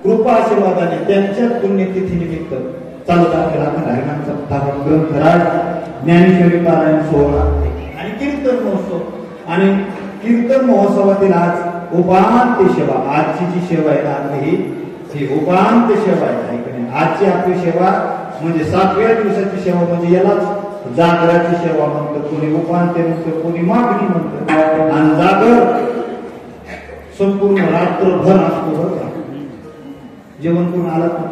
कृपा आशीर्वादाने त्यांच्या पुण्यतिथीनिमित्त चालत आपल्याला हरिनामचा स्थापन ग्रंथ राज ज्ञानेश्वरी पारायण सोहळा आणि कीर्तन महोत्सव आणि कीर्तन महोत्सवातील आज उपांत्य सेवा आजची जी सेवा आहे ना ही उपांत्य सेवा आहे. आजची आपली सेवा म्हणजे 7व्या दिवसाची सेवा म्हणजे यालाच जागराची सेवा म्हणतो, कोणी उपांत्य म्हणतो, कोणी मागणी म्हणतो. आणि जागर संपूर्ण रात्रभर असतो बरं का. जेवण करून आलात ना,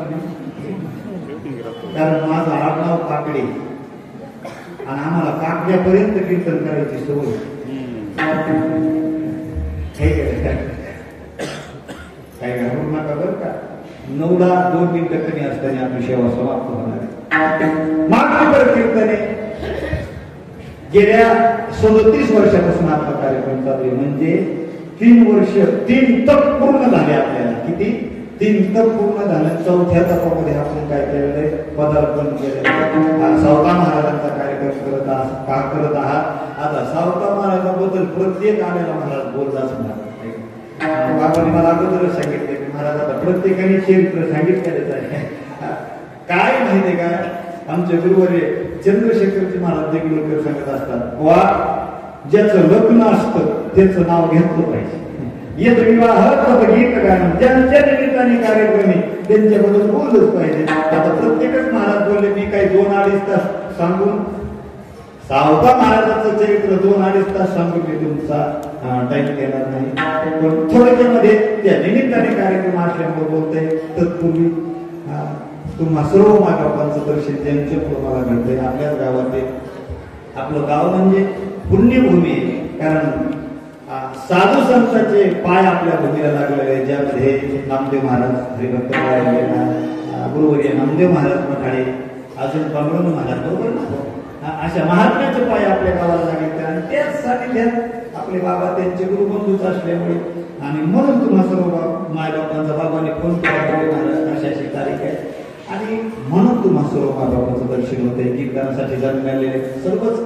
कारण माझं आडनाव काकडे आणि आम्हाला काकड्यापर्यंत कीर्तन करायची सवय. काय घाबरू नका बरं का. 9ला 2 मिनिटं कमी असताना आपली सेवा समाप्त होणार आहे. मागणी कीर्तने गेल्या 37 वर्षापासून आपला कार्यक्रम चालू आहे. म्हणजे 3 वर्ष 3 तप पूर्ण झाले आपल्याला. किती? 3 तप पूर्ण झाले. 4थ्या तपामध्ये आपण काय केलेलं आहे? पदार्पण केलेलं. सावता महाराजांचा कार्यक्रम करत आहात. आता सावता महाराजांबद्दल प्रत्येक आलेला महाराज बोलताच म्हणा. बाबांनी मला अगोदरच सांगितले की महाराज आता प्रत्येकाने चरित्र सांगितलेलंच आहे. काय माहितीये का, आमचे गुरुवारी चंद्रशेखरजी महाराज देगलूरकर सांगत असतात, वा ज्याचं लग्न असतं त्याचं नाव घेतलं पाहिजे. येत विवाह गीत गाणं ज्यांच्या निमित्ताने कार्यक्रमी त्यांच्याबद्दल बोललंच पाहिजे. आता प्रत्येकच महाराज बोलले मी काही 2-2.5 तास सांगून सावता महाराजांचं चरित्र 2-2.5 तास सांगून मी तुमचा टाइम घेणार नाही. पण थोडक्यामध्ये त्या निमित्ताने कार्यक्रम असल्यामुळे बोलतोय. तत्पूर्वी तुम्हा सर्व मायबापांचं दर्शन ज्यांच्यामुळे मला घडतंय. आपल्याच गावात आपलं गाव म्हणजे पुण्यभूमी आहे. कारण साधू संतांचे पाय आपल्या भूमीला लागलेले आहे, ज्यामध्ये नामदेव महाराज, हरिभक्त गुरुवर्य नामदेव महाराज मठाळे, अजून पांडुरंग महाराज, बरोबर ना, अशा महात्म्याचे पाय आपल्या गावाला लागले. आणि त्याच सानिध्यात आपले बाबा त्यांचे गुरुबंधूच असल्यामुळे आणि म्हणून तुम्हा सर्व मायबापांचा बाबांनी फोन केला, अशी तारीख आहे आणि म्हणून तुम्हा सर्व मायबापांचं दर्शन होते. कीर्तनासाठी जन्मलेले सर्वच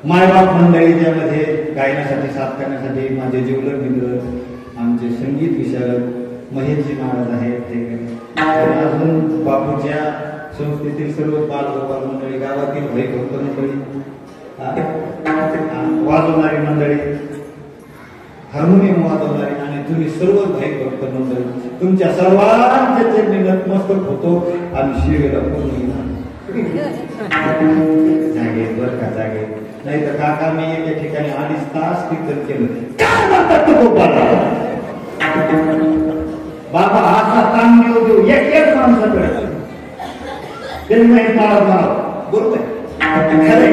मायबाप मंडळी, ज्यामध्ये गायनासाठी, साथ करण्यासाठी माझे जीवलग मित्र, आमचे संगीत विशारद महेशजी महाराज आहेत, अजून बापूच्या संस्थेतील सर्व बालगोपाल मंडळी, गावातील भक्त मंडळी, वाजवणारी मंडळी, हार्मोनियम वाजवणारी आणि तुम्ही सर्व भक्त मंडळी, तुमच्या सर्वांच्या चरणी नतमस्तक होतो आणि शिवेला पूर्ण जागे बर का जागे. नाही तर काका मी एका ठिकाणी 2.5 तास कीर्तन केलं. काय म्हणतात तो बाबा असा ताण देऊ एक माणसाकडे त्यांनी माहिती बरोबर खरं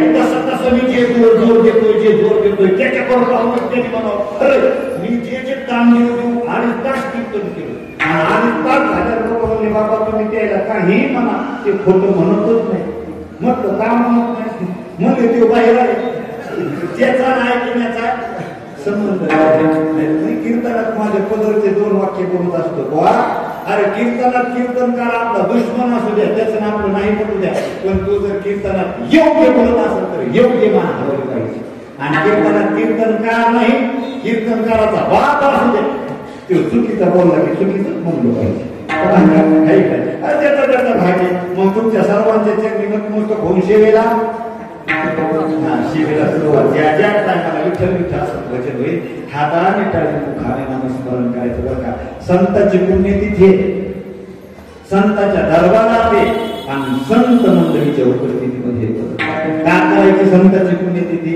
तसं मी जे जोर देतोय त्याच्याबरोबर त्यांनी म्हणावं खरं मी जे ताण देऊ 2.5 तास कीर्तन केलं. 2.5 तास झाल्याबरोबर बाबा तुम्ही त्याला काही म्हणा ते खोटं म्हणतच नाही. मग का म्हणत नाही म्हणजे ते बाहेर त्याचा ऐकण्याचा संबंध नाही. कीर्तनात माझ्या पदरचे 2 वाक्य बोलत असतो. वा अरे कीर्तनात कीर्तनकार आपला दुश्मन असू द्या, त्याचं नाव नाही म्हणू द्या, पण तू जर कीर्तनात योग्य बोलत असेल तर योग्य मानलं पाहिजे. आणि कीर्तनात कीर्तनकार नाही, कीर्तनकाराचा बाप असू द्या, तो चुकीचा बोलला की चुकीचं म्हणलं पाहिजे. त्याचा भागी मग तुमच्या सर्वांच्या चरणी नतमस्तक होऊन सेवेला सुरुवात. ज्या टायमाला विठ्ठल विठ्ठल असं वचन होईल, हाताने टाळी मुखाने नामस्मरण करायचं बरं का. संतांची पुण्यतिथी, संतांच्या दरबारात आणि संत मंडळीच्या उपस्थितीमध्ये काय करायची. संतांची पुण्यतिथी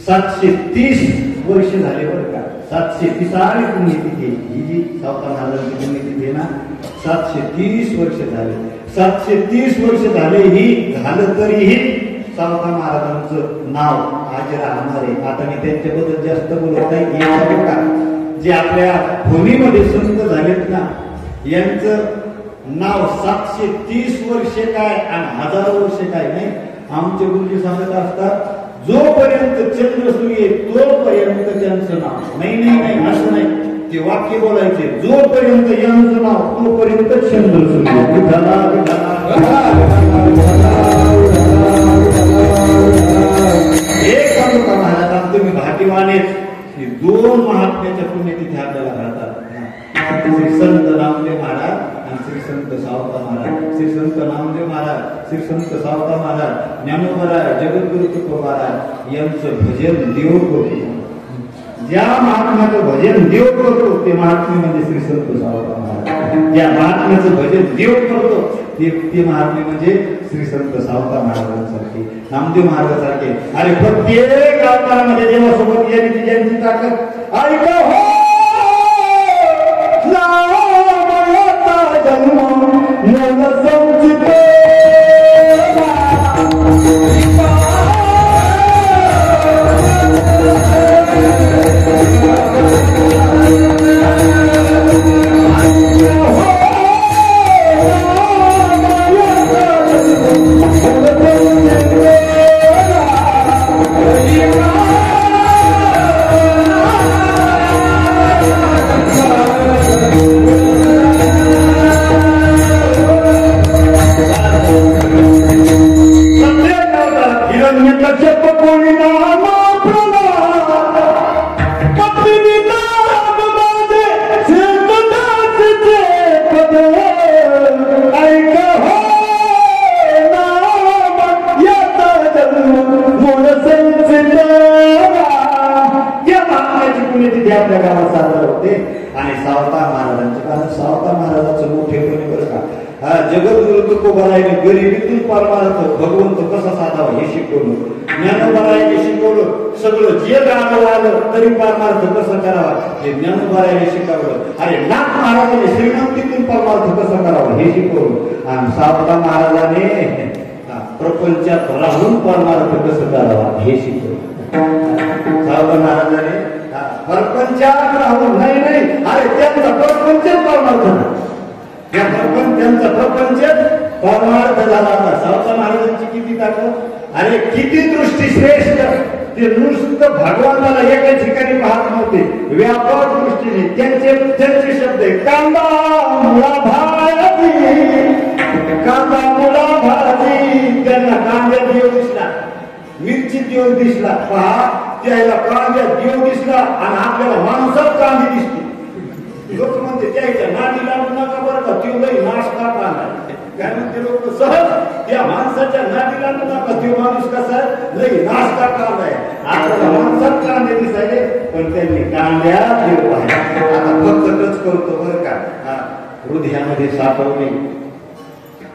730 वर्ष झाले बरं का. 730 पुण्यतिथी ही जी सावता महाराजांची पुण्यतिथी आहे ना, 730 वर्ष झाले. 730 वर्ष झाले ही झालं तरीही सावता महाराजांचं नाव आज राहणार आहे. आता मी त्यांच्याबद्दल जास्त बोलत नाही. जे आपल्या भूमीमध्ये संत झालेत ना, यांचं नाव 730 वर्षे काय आणि 1000 वर्षे काय नाही. आमचे गुरुजी सांगत असतात, जोपर्यंत चंद्र सूर्य तोपर्यंत त्यांचं नाव नाही असं नाही. ते वाक्य बोलायचे, जोपर्यंत यांचं नाव तोपर्यंत चंद्र सूर्य. एक सांगतो महाराज, तुम्ही भाग्यवान आहेत. 2 महात्म्याच्या पुण्यतिथी आपल्याला घडतात. श्री संत नामदेव महाराज आणि श्री संत सावता महाराज, श्री संत नामदेव महाराज, श्री संत सावता महाराज, ज्ञानोबा महाराज, जगद्गुरु तुकोबा महाराज यांचं भजन देव करतो. ज्या महात्म्याचं भजन देव करतो ते महात्मे म्हणजे श्री संत सावता महाराज. ज्या महात्म्याचं भजन देव करतो ते महात्मे म्हणजे श्री संत सावता महाराजांसारखे, नामदेव महाराजांसारखे. अरे प्रत्येक अवतारामध्ये देवासोबत येण्याची ज्यांची ताकद ऐका हो जन्म मूल संचित आपल्या गावात साजरा होते. आणि सावता महाराजांचे, कारण सावता महाराजांचं मोठेपणे बरं का, जगद्गुरु तुकोबारायने गरिबीतून परमार्थ भगवंत कसा साधावा हे शिकवलं. ज्ञानोबारायने शिकवलं. सगळं जे गाणं आलं तरी परमार्थ कसं करावा हे ज्ञानोबारायने शिकवलं. अरे नाथ महाराजांनी श्रीमंतीतून परमार्थ कसं करावा हे शिकवलं. आणि सावता महाराजाने प्रपंचात राहून परमार्थ कसं करावा हे शिकवलं. सावता महाराजाने प्रपंचात राहून नाही, अरे त्यांचा प्रपंचच परमार्थ त्यांचा प्रपंच परमार्थ झाला. सावता महाराजांची किती ताकद, अरे किती दृष्टी श्रेष्ठ. ते नुसतं भगवानाला एका ठिकाणी पाहत नव्हते, व्यापक दृष्टीने. त्यांचे शब्द आहे कांदा मुळा भाजी, कांदा मुळा भाजी. त्यांना कांद्या देव दिसला, मिरची देव दिसला, पहा त्याला कांद्या देव दिसला आणि आपल्याला माणसात कांदी दिसते. लोक म्हणते त्याच्या नादी लागू नका बरं का, त्यो लई नाश्ता कांदा. काय म्हणते लोक सहज, त्या माणसाच्या नादी लागू नका, त्यो माणूस कसा लई नाश्ता कांदा आहे. आपल्याला माणसात कांदे दिसायले पण त्यांनी कांद्या देव पाहिजे. आता फक्त टच करतो बरं का, हृदयामध्ये साठवणे.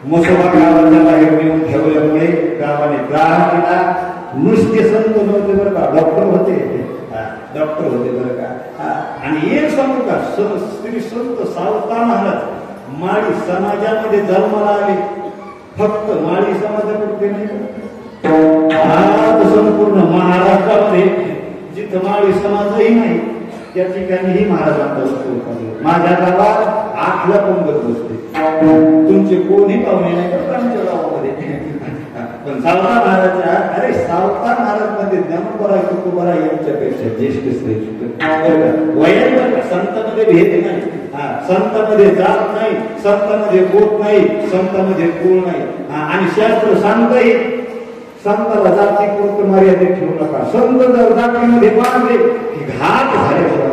मोसोबा गावाच्या बाहेर नेऊन ठेवल्यामुळे गावाने त्रास दिला. नुसते संत नव्हते बरं का, डॉक्टर होते बरं का. आणि एक सांगू का, श्री संत सावता महाराज माळी समाजामध्ये जन्माला आले. फक्त माळी समाजापुरते नाही, आज संपूर्ण महाराष्ट्रामध्ये जिथं माळी समाजही नाही त्या ठिकाणीही महाराजांचा उत्सव चालू. माझ्या गावात 8 पंगत बसते. तुमचे कोणी पाहुणे नाही का आमच्या गावामध्ये, पण सावता महाराजच्या, अरे सावता महाराज मध्ये ज्ञानोबा तुकोबा यांच्यापेक्षा ज्येष्ठ श्रेष्ठ वयात. संतांमध्ये भेद नाही, संतांमध्ये जात नाही, संतांमध्ये गोत नाही, संतांमध्ये कुळ नाही. आणि शास्त्र सांगताही संताला जाती पुरतं मर्यादित ठेवू नका. संत जर जातीमध्ये बांधले की घात झाल्याशिवाय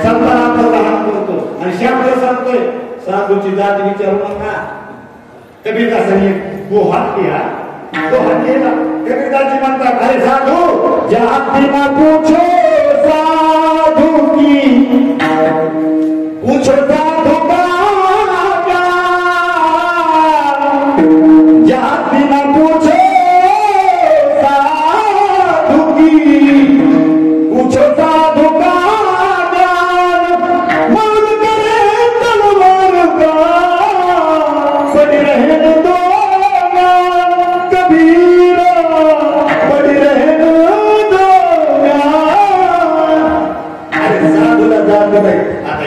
संतांना आपण लहान करतो. आणि शास्त्र सांगतोय साधूची जात विचारू नका. कबीरदासांनी गोहात किया तो हल्लेला. कबीरदासजी म्हणतात, अरे साधू जाती ना पूछो साधू की, पूछो साधू का जाती ना पूछो साधू की, पूछो साधू का मन करे तलवार का, पड़ी रहने दो कबीरा, पड़ी रहने दो. अरे साधूला जात नाही. आता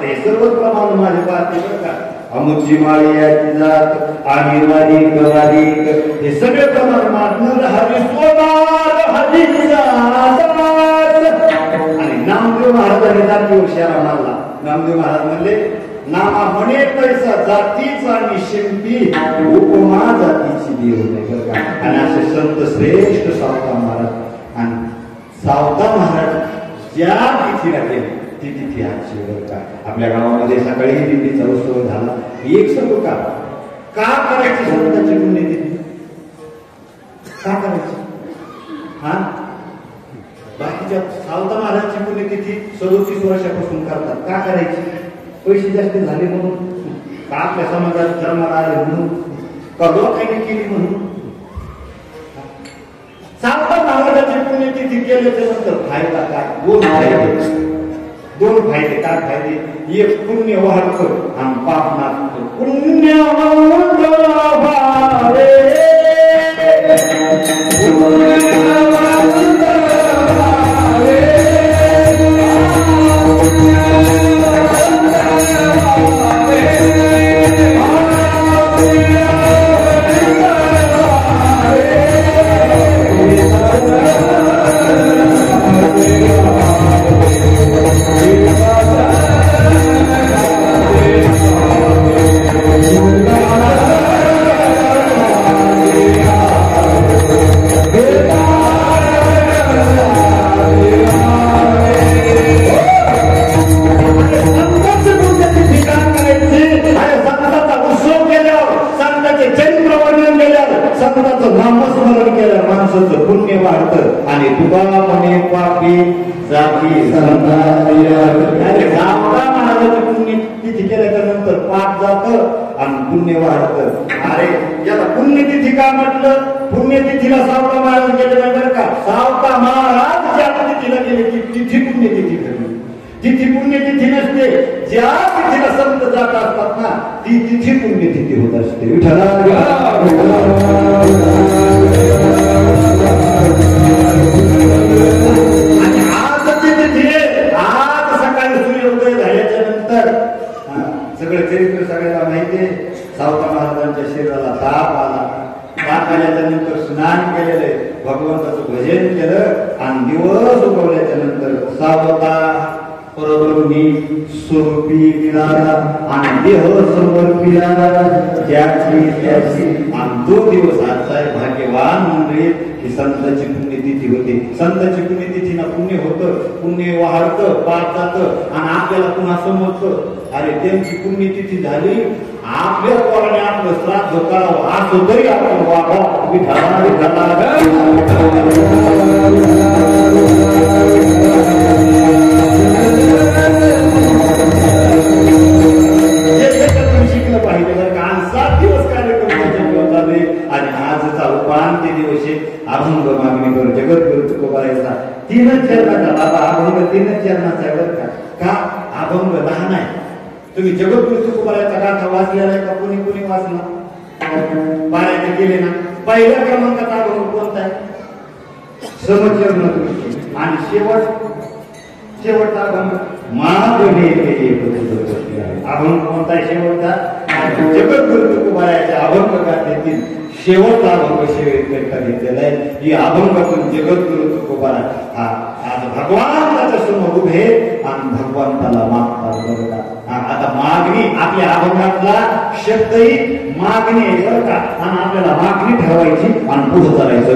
हे सर्वच प्रमाण माझे पाहते बरं का. अमुची माळी याची जात आणि वारीक हे सगळे प्रमाण मानणार हरी सोनार हरी. आणि नामदेव महाराजांनी जातीवर शेरा मारला. नामदेव महाराज म्हणले, नामा म्हणे पैसा जातीचा आणि शिंपी, उपमा जातीची देव नाही बरं का. आणि असे संत श्रेष्ठ सावता महाराज. आणि सावता महाराज ज्या तिथीला गेले ती तिथी आजची बरं का. आपल्या गावामध्ये सकाळी दिंडीचा उत्सव झाला. एक सांगू का करायची संतांची पुण्यतिथी का करायची? हा बाकीच्या सावता महाराजांची पुण्यतिथी 37 वर्षापासून करतात. का करायची? पैसे जास्त झाले म्हणून का आपल्या समाजात धर्माला आले म्हणून का लोकांनी केली म्हणून? सावता महाराजांची पुण्यतिथी केल्याच्या नंतर फायदा काय? दोन फायदे. काय फायदे? एक पुण्य वाढतं आणि पाप नाचतं. पुण्य नामस्मरण केलं माणसाचं पुण्य वाढतं आणि तुका म्हणे पापी जाती महाराजाची पुण्यतिथी केल्याच्या नंतर पाप जातं आणि पुण्य वाढतं. अरे याला पुण्यतिथी का म्हटलं? पुण्यतिथीला सावता महाराज गेले नाही बरं का. सावता महाराज ज्या तिथीला गेले की तिथी पुण्यतिथी ठरली. तिथी पुण्यतिथी नसते. ज्या तिथीला संत जात असतात ना ती तिथी पुण्यतिथी होत असते. आणि आजची तिथी आज सकाळी सूर्योदय झाल्याच्या नंतर सगळं चरित्र सगळ्याला माहितीये. सावता महाराजांच्या शरीराला ताप आला. ताप आल्याच्या नंतर स्नान केलेलं, भगवंताचं भजन केलं आणि दिवस उगवल्याच्या नंतर सावता परब्रह्मी स्वरूपी मिळाला आणि देह समर्पिला त्याची आणि 2 दिवस आजचा भाग्यवान मंडळी ही संतांची पुण्यतिथी होते. संतांची पुण्यतिथीना पुण्य होतं, पुण्य वाढतं, पाप जातं आणि आपल्याला पुन्हा समजतं अरे त्यांची पुण्यतिथी झाली आपल्या पोराने आपलं श्राद्ध करावं असं तरी आपण वागावं. शिकलं पाहिजे बरं का. 7 दिवस कार्यक्रम झाले आणि आजचा उपांत्य दिवस अभंग मागणीवर जगद्गुरु तुकोबारायचा 3 चरणाचा. बाबा अभंग 3 चरणाचा आहे बरं का. अभंग लहान आहे. तुम्ही जगद्गुरु तुकोबारायचा गाथा वाचलेला आहे का? कुणी वाचला? पारायण केले ना? पहिल्या क्रमांकाचा अभंग कोणता आहे? समचरण. आणि शेवटचा अभंग मागणे अभंग कोणता आहे? शेवटचा जगद्गुरु तुकोबारायच्या अभंग गाथेतील शेवटचा अभंग शेवटकरता घेतलेला आहे. ही अभंगातून जगद्गुरु तुकोबाराय आज भगवान समोर उभे आणि भगवंताला मागतात बरं का. आता मागणी आपल्या अभंगातला शब्दही मागणी आहे बरं का. आणि आपल्याला मागणी ठरवायची आणि पुढे चालायचं.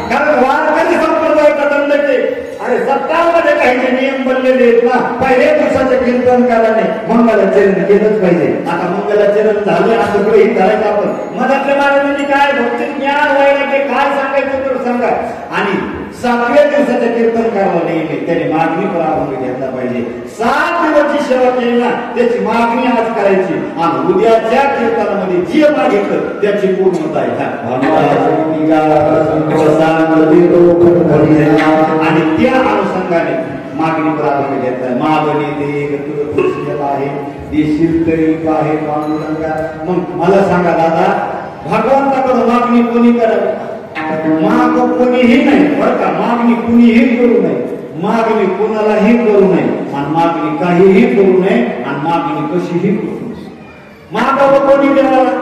कारण वारकरी संप्रदायाचा दंडके अरे सत्तामध्ये काही जे नियम बनलेले आहेत ना. पहिल्या दिवसाच्या कीर्तनकाराने मंगलाचरण केलंच पाहिजे. आता मंगलाचरण झाले असं गृहीत करायचं आपण. मधातल्या महाराजांनी काय भक्ती ज्ञान व्हायला की काय सांगायचं तर सांगा. आणि 7व्या दिवसाच्या कीर्तनकाराला नेहमी त्याने मागणी पर अभंग घेतला पाहिजे. 7 दिवसाची सेवा केली ना त्याची मागणी आज करायची आणि उद्याच्या कीर्तनामध्ये जे मागितलं त्याची पूर्णता आहे. आणि त्या अनुषंगाने मागणी पर अभंग घेतला. मागणी दे तुझं आहे देशील तरी आहे पांडुरंगा. मग मला सांगा दादा भगवंताकडे मागणी कोणी करावी? माग कोणीही नाही बरं का. मागणी कुणीही करू नये. मागणी कोणालाही करू नये आणि मागणी काहीही करू नये आणि मागणी कशीही करू नये. मागावं कोणी देवाला?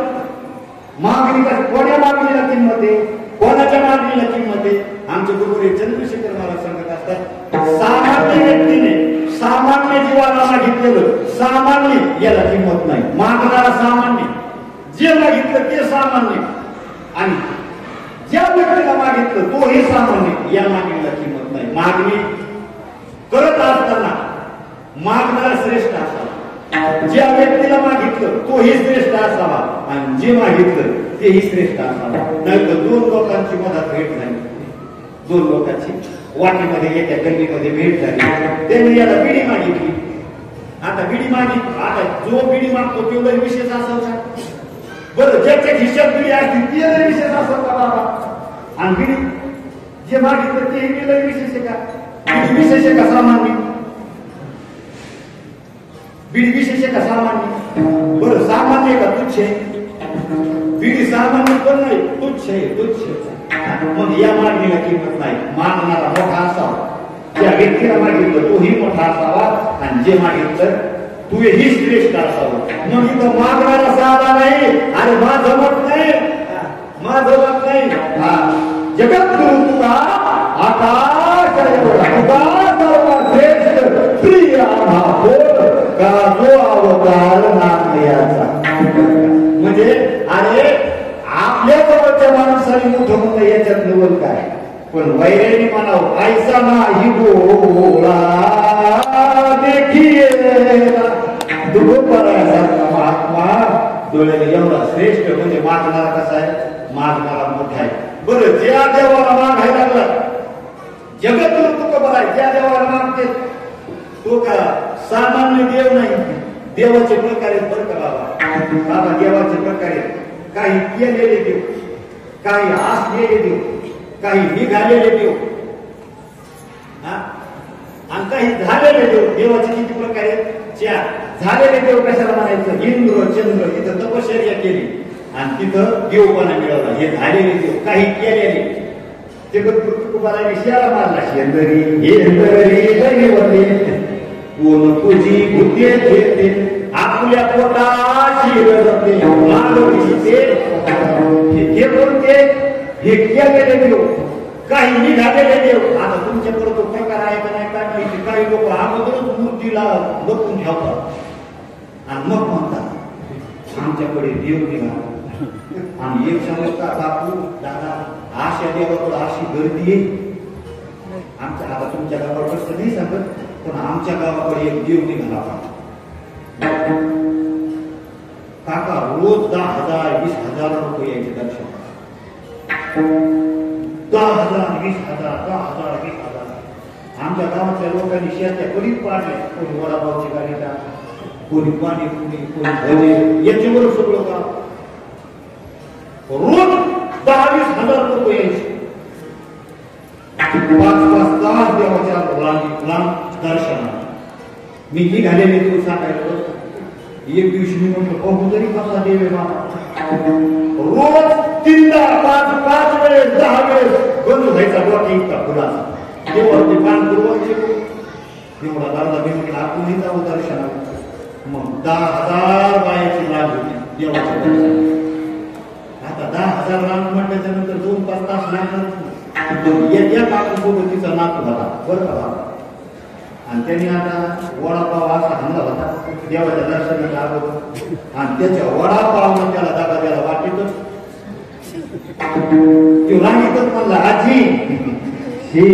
मागणी कोण्या मागणीला किंमत आहे? कोणाच्या मागणीला किंमत आहे? आमचे गुरुदेव चंद्रशेखर महाराज सांगत असतात सामान्य व्यक्तीने सामान्य जीवाला मागितलेलं सामान्य याला किंमत नाही. मागणारा सामान्य, जे मागितलं ते सामान्य आणि ज्या व्यक्तीला मागितलं तोही सामान्य, या मागणीला किंमत नाही. मागणी करत असताना मागणारा श्रेष्ठ असावा, ज्या व्यक्तीला मागितलं तोही श्रेष्ठ असावा आणि जे मागितलं तेही श्रेष्ठ असावा. नाही तर दोन लोकांची मदत भेट झाली, दोन लोकांची वाटेमध्ये येत्या गल्लीमध्ये भेट झाली, त्यांनी याला बिडी मागितली. आता बिडी मागितली, आता जो बिडी मागतो तो लय विशेष असाव का? बरं, ज्याच्या खिशात बिडी असते ती लय विशेष असाव का बाबा? आणि बिडी जे मागितलं तेही लय विशेष आहे का? बिडी विशेष आहे का सामान्य? बिडी विशेष आहे का सामान्य? बरं, सामान्य का तुच्छ आहे? बिडी सामान्य पण नाही, तुच्छ आहे, तुच्छ. मग या मागणीला किंमत नाही. मागणारा मोठा असावा, ज्या व्यक्तीला मागितलं तोही मोठा असावा आणि जे मागितलं तूही श्रेष्ठ असावं. मग इथं मागणारा साधा नाही, अरे माझं मत नाही, माझं मत नाही. जगद्गुरु तुका आकाश श्रेष्ठ प्रिय का जो अवतार नामयाचा. म्हणजे अरे आपल्या जवळच्या माणसाने मोठं म्हणलं याच्यात नवल काय, पण वैराणी म्हणावं ऐसा नाही गोळा देखिए महात्मा डोळ्याने एवढा श्रेष्ठ. म्हणजे मागणारा कसा आहे? मागणारा मोठा आहे. बरं, ज्या देवाला मागायला लागला, जगद्गुरु तुकोबा आहे, ज्या देवाला मागते तो का सामान्य देव नाही. देवाचे प्रकार आहेत बरं का बाबा, देवाचे प्रकार आहेत. काही केलेले देव, काही असलेले देव, काही निघालेले देव आणि काही झालेले देव. देवाचे किती प्रकार आहेत? 4. झालेले देव कशाला म्हणायचं? इंद्र चंद्र तिथं तपश्चर्या केली आणि तिथं देवपणा मिळवला. हे झालेले देव. काही केलेले जगद्गुरु तुकोबाराने शेळा मारला, शेंदरी हेंदरी होते कोण तुझी बुद्धी घेते आपल्या पोटाशी रडते मानवीचे. हे कोणते? हे केलेले देव, काही निघालेले देव. आता तुमच्याकडे तो प्रकार आहे का नाही काय माहिती. काही लोक अगोदरच मूर्तीला लपवून ठेवतात आणि मग म्हणतात आमच्याकडे देव निघाला. आणि एक समजता बापू दादा अशा देवाकडे अशी गर्दी आहे. आमच्या आता तुमच्या गावाकडे कसं नाही सांगत, पण आमच्या गावाकडे एक देव निघाला. काका रोज 10,000 20,000 रुपये यायचे दर्शन. 10,000 20,000 10,000 20,000. आमच्या गावातल्या लोकांनी शेत्या कधीच पाडल्या. कोणी वडापावची गाडी टाक, कोणी पाणीपुरी, कोणी भजे, याच्यावर सगळं का रोज 10,000-20,000 रुपये यायचे. 5-5 तास देवाच्या लांब दर्शनाला. मी निघालेले दिवस सांगायला एक दिवशी मी म्हणतो बघू तरी कसा देव आहे बाबा. रोज 3-5 वेळेस 10 वेळेस बंद व्हायचा डोके इतका फुलाचा. देवाचे पान पुरवायचे एवढा दादा मी म्हटलं आपण जाऊ दर्शनाला. मग 10,000 बायाची लाभ होती देवाच्या दर्शनाला. आता 10,000 रांग म्हटल्याच्या नंतर 2-5 तास लागणार. या काकूसोबत तिचा नातू होता बरं का. आणि त्यांनी आता वडापाव असा आणला होता देवाच्या दर्शनाला अगोदर आणि त्याच्या वडापावनं त्याला दादा त्याला वाटेतच तो रांगीतच म्हणला आजी हे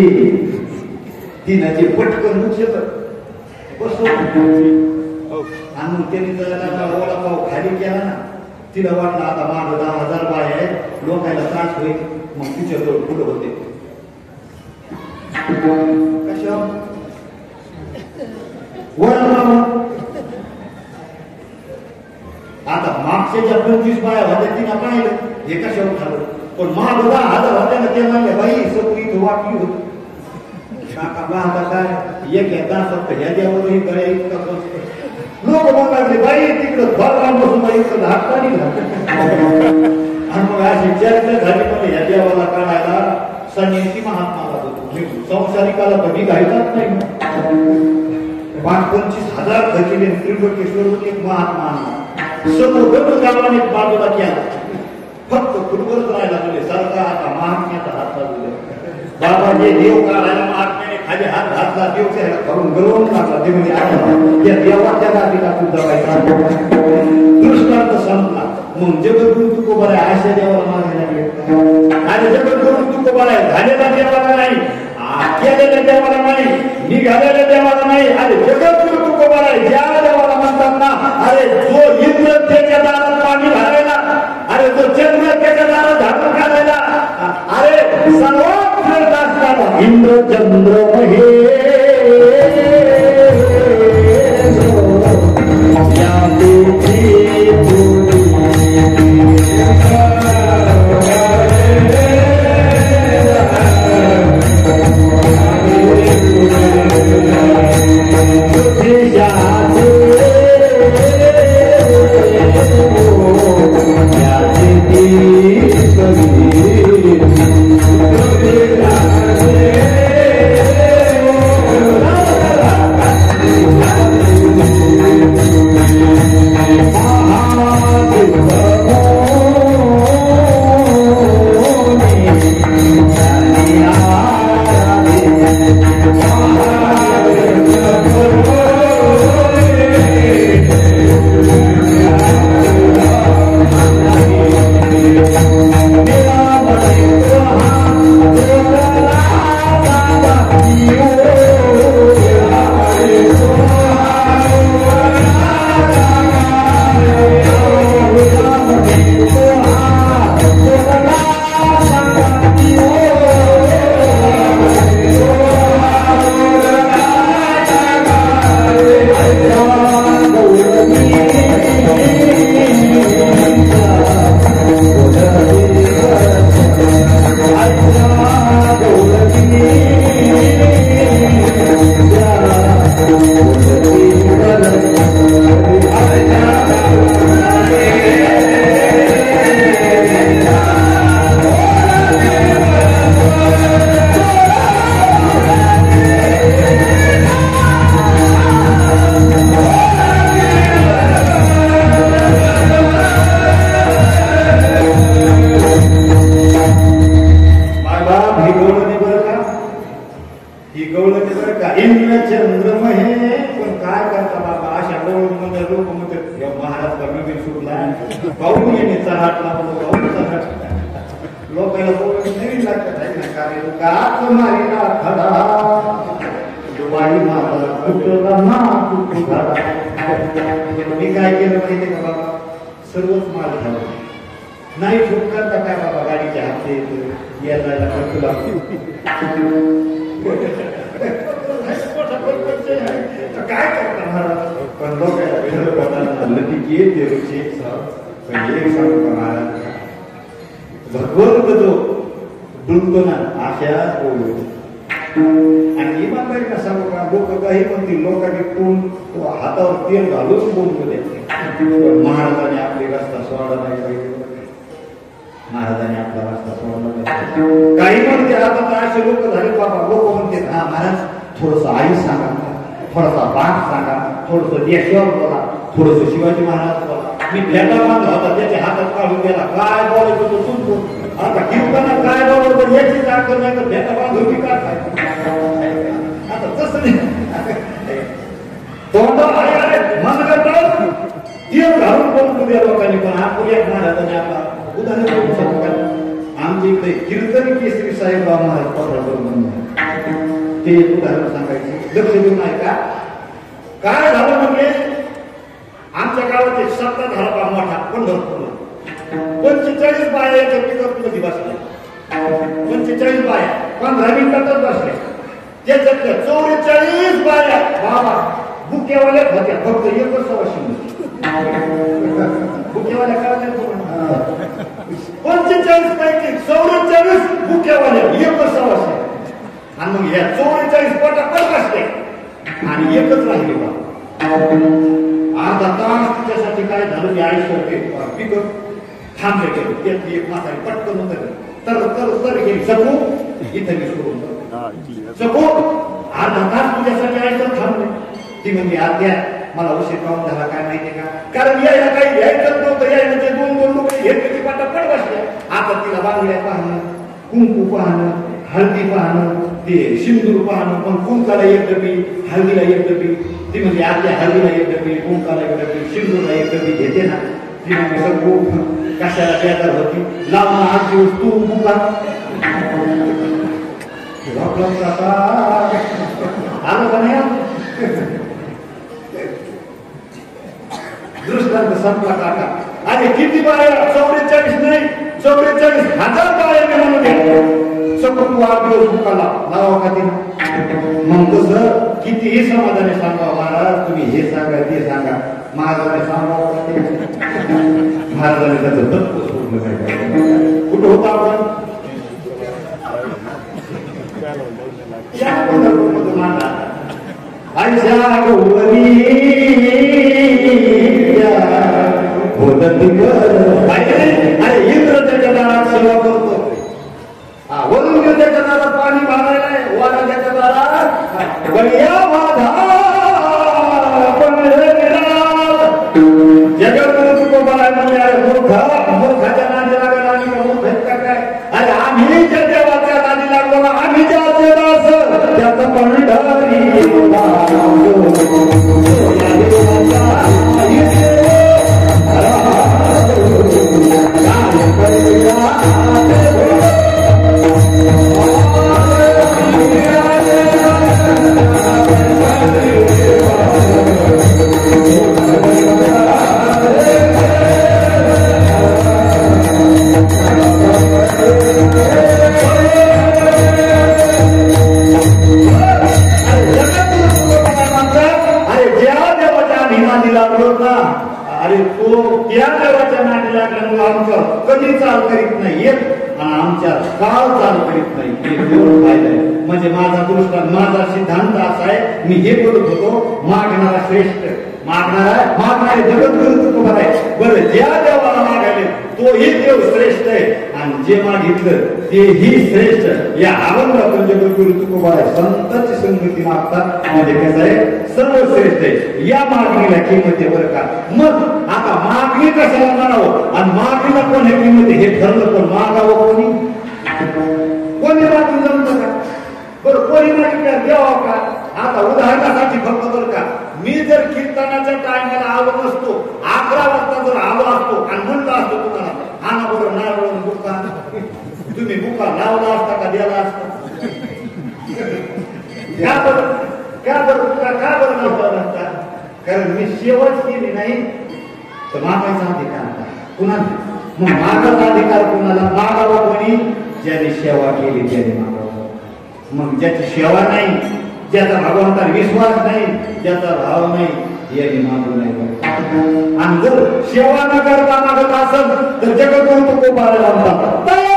तिनं जे पटकन उचल बसव. आणि मग त्यांनी त्याला वडापाव खाली केला ना. तिला वाटलं आता मागं 10,000 बाय आहेत, लोकांना त्रास होईल. मग तिच्याजवळ पुढं होते कशा वडापाव. आता मागच्या ज्या 25 बाया होत्या तिला पाहिलं हे कशावर झालं. पण माग 10,000 होत्या ना ते म्हणले बाई सगळी इथं वाटली होती. काका माझा काय एक तास फक्त ह्या देवावरही गळ्या इतका बसतो. लोक म्हणाले बाई तिकडं भरला बसून बाई इकडं हात नाही आणि मग अशी चर्चा झाली. म्हणजे ह्या देवाला काढायला संन्यासी महात्माला होतो. संसारिकाला कधी घायचाच नाही. 25,000 खर्चिले त्रिंबकेश्वर एक महात्मा सर्व गावाने बाजूला केला. फक्त फुटबॉलच राहायला लागले. सरकार आता महात्म्याचा हात लागले. बाबा जे देव काढायला महात्म्याने खाली हात घातला. देव त्याला करून गरवून टाकला. ते म्हणजे त्या देवाच्या गाडीला सुद्धा दृष्टांत संपला. मग जगद्गुरु तुकोबा आहे अशा देवाला मागे लागले. आणि जगद्गुरु तुकोबा आहे झालेला देवाला नाही, केलेल्या देवाला नाही, निघालेल्या देवाला नाही. अरे जगद्गुरु तुकोबा आहे ज्या देवाला म्हणतात ना, अरे जो इंद्र त्याच्या दारात पाणी भरायला, अरे जो चंद्र त्याच्या दारात झाडून घालायला, अरे सर्वात श्रेष्ठ असताना इंद्र चंद्र महे मी काय केलं माहिती का बाबा, सर्वच माल झालं नाही ठोकणार का काय बाबा, गाडीचे हप्ते यायला खर्च लागतो काय करता महाराज. पण लोकांना भगवंत जो डुलतो ना अशा आणि इमानदारी का सांगू का, लोक काही म्हणतील लोकांनी कोण हातावर तेल घालून बोलतो महाराजांनी आपली रस्ता सोडला नाही पाहिजे, महाराजांनी आपला रस्ता सोडला नाही. काही म्हणते आता तर असे लोक झाले बाबा, लोक म्हणते हा महाराज थोडस आई सांगा, थोडासा बाग सांगा, थोडस देशवर बोला, थोडस शिवाजी महाराज बोला. मी भेटा बांधला होता त्याच्या हातात काढून गेला, काय बोलायचं तो तूच बोल. आता कीर्तना काय बोलतो याची दाखल नाही तर भेटा बांधून मी काय आता तसं नाही. तोंडा आहे मन करतात तेल घालून बोलतो त्या लोकांनी. पण आपण एक महाराजांनी आपला उदाहरण देऊ शकतो का, आमच्या इकडे कीर्तन केसरी साहेब महाराज पत्रावर म्हणून ते उदाहरण सांगायचे, लक्ष देऊन ऐका. काय झालं म्हणजे आमच्या गावात एक सप्ताह झाला बा मोठा पंढरपूरला, 45 बाया एका पिकअप मध्ये बसल्या, 45 बाया 15 मिनिटातच बसल्या. त्याच्यातल्या 44 बाया बाबा बुकेवाल्या होत्या, फक्त एकच सवाशी बुकेवाल्या काय 45 पैकी 44 बुकेवाल्या एकच सवाशी. आणि मग या 44 पटापट बसले आणि एकच राहिले बा. अर्धा तास त्याच्यासाठी काय झालं की आयुष्य पिकअप थांबले गेले. त्यातली एक म्हातारी पटकन तर गेली सकू इथे मी सोडून सकू अर्धा तास तुझ्यासाठी आयुष्य थांबले. ती म्हणजे आद्या मला उशीर पाहून झाला काय माहितीये का, कारण यायला काही घ्यायचं नव्हतं, यायला ते 2 लोक घेतली पटापट बसल्या. आता तिला बांगड्या पाहणं, कुंकू पाहणं, हळदी पाहणं, ते सिंदूर पाहणं. पण कुंकाला एक डबी, हळदीला एक डबी. ती म्हणजे आपल्या हळदीला एक डबी, कुंकाला एक डबी, सिंदूरला एक डबी घेते ना. तिने सगळं कशाला बेजार होती लावून 8 दिवस तू मुका आलं का नाही दृष्टांत संपला काका अरे किती बाया 44 नाही 44,000 बाया मी म्हणून सगळं तू 8 दिवस मुकाला लावा का तिने मग तसं कितीही समाधाने सांगा महाराज तुम्ही हे सांगा ते सांगा महाराजाने सांगावं महाराजाने त्याचं तत्व सोडलं काय कुठं होता आपण आयशा गौरी अरे इंद्र त्याच्या दारात सेवा करतो वरून त्याच्या दारात पाणी मारायलाय वारा त्याच्या दारात बळ्या वाधा जगद्गुरु तुकोबाराय म्हणजे मूर्खाच्या नादी लागला आणि मूर्ख काय अरे आम्ही ज्या देवाच्या नादी लागलो ना आम्ही ज्या दास त्याचा पंढरी अरे तो त्या देवाच्या नादी लागल्यामुळे आमचं कधी चाल करीत नाही येत आणि आमच्या काळ चाल करीत नाही हे देव पाहिलंय म्हणजे माझा दृष्टांत माझा सिद्धांत असा आहे मी हे बोलत होतो मागणारा श्रेष्ठ मागणारे जगद्गुरु तुकोबार आहे बरं ज्या देवाला मागायले तोही देव श्रेष्ठ आहे आणि जे मागितलं तेही श्रेष्ठ या अभंगातून जगद्गुरु तुकोबार आहे संतांची संगती मागतात म्हणजे कसं आहे सर्वश्रेष्ठ आहे या मागणीला किंमत आहे बरं का मग आता मागणी कशाला म्हणावं आणि मागणीला कोण हे किंमत हे ठरलं पण मागावं कोणी मागून जमतं का बरं कोणी मागितलं द्यावं का आता उदाहरणासाठी फक्त बरं का मी जर कीर्तनाच्या टायमाला आलो नसतो 11 वाजता जर आलो असतो आणि म्हणलं असतो तुम्हाला आणा बरं नारळ बुका तुम्ही बुका लावला असता का द्याला असता का बरं लावला नसता कारण मी शेवट केली नाही तर मागायचा अधिकार कुणाला मग मागाचा अधिकार कुणाला मागावा कोणी ज्याने सेवा केली त्याने मागावा मग ज्याची सेवा नाही ज्याचा भगवंतावर विश्वास नाही ज्याचा भाव नाही याने मागू नाही आणि जर सेवा न करता मागत असेल तर जगद्गुरु तुकोबाराय म्हणतात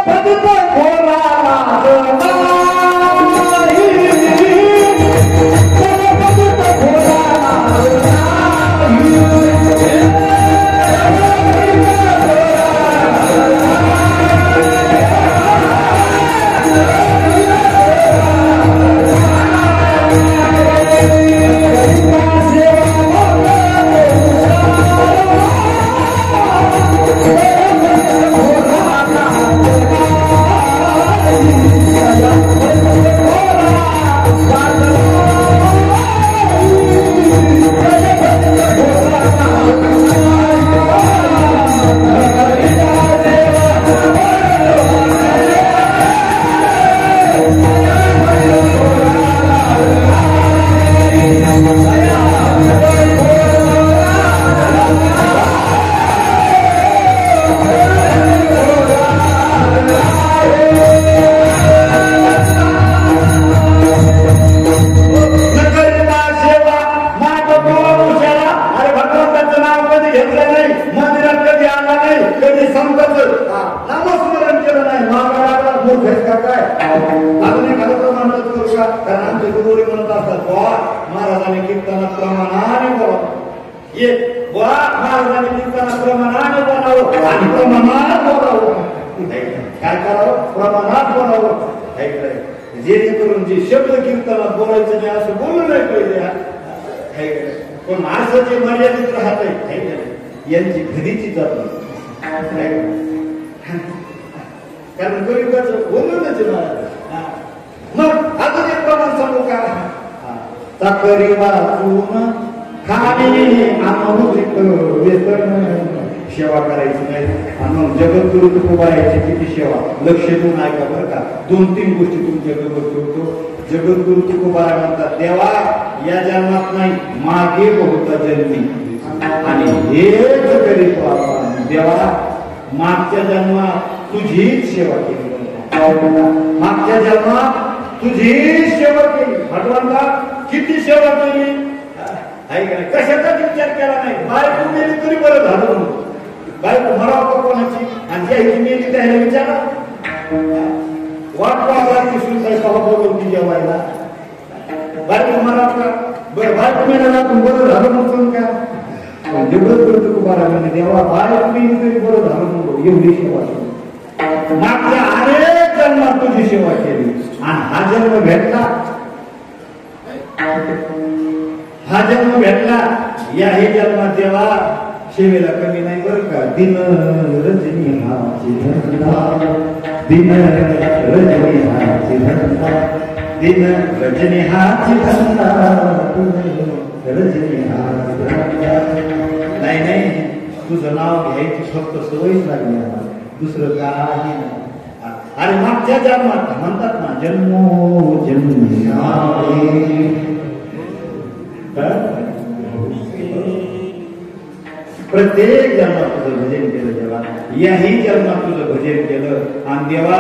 महाराजांनी कीर्तनात प्रमाणाने बोलावं आणि प्रमाणात बोलावं काय करावं प्रमाणात बोलावं जेणेकरून जे शब्द कीर्तनात बोलायचं नाही असं बोलू नाही पाहिजे पण असं जे मर्यादित राहत आहे यांची घरीची जात कारण गरीबाचं बोलूनच मग अजून एक प्रमाण सांगू का चाकरी वाचून खाली अमृत व्यसन सेवा करायची नाही. आणि मग जगद्गुरु तुकोबारायची किती सेवा, लक्ष देऊन ऐका बरं का. 2-3 गोष्टी तुमच्या जवळ ठेवतो. जगद्गुरु तुकोबारा म्हणतात, देवा या जन्मात नाही, मागे होता जन्मी आणि हेच करीतो आपण. देवा मागच्या जन्मात तुझीच सेवा केली, मागच्या जन्मात तुझीच सेवा केली. भगवंता किती सेवा केली आहे का नाही, कशाचाच विचार केला नाही. बायको मेली तरी बरं झालं म्हणून. बायको मरावं कोणाची आणि ज्याची मेली त्याला विचारा. वाट पाहती सुद्धा सभा बोलवती जेवायला. बायको मराव का बरं, बायको मेला पण बरं झालं म्हणून का. जेवढं करतो तुम्हाला म्हणजे देवा बायको मेली तरी बरं झालं म्हणून एवढी सेवा केली. मागच्या अनेक जन्मात तुझी सेवा केली आणि हा जन्म भेटला, हा जन्म भेटला. याही जन्मात देवा सेवेला कमी नाही बरं का. दिन रजनी हाची धंदा, दिन रजनी हाची धंदा, दिन रजनी हाची धंदा, रजनी हाची धंदा. नाही नाही, तुझं नाव घ्यायची फक्त सवयच लागली आम्हाला, दुसरं काही नाही. अरे मागच्या जन्मात म्हणतात ना, जन्मो जन्मी प्रत्येक जन्मात तुझं भजन केलं देवा. याही जन्मात तुझं भजन केलं आणि देवा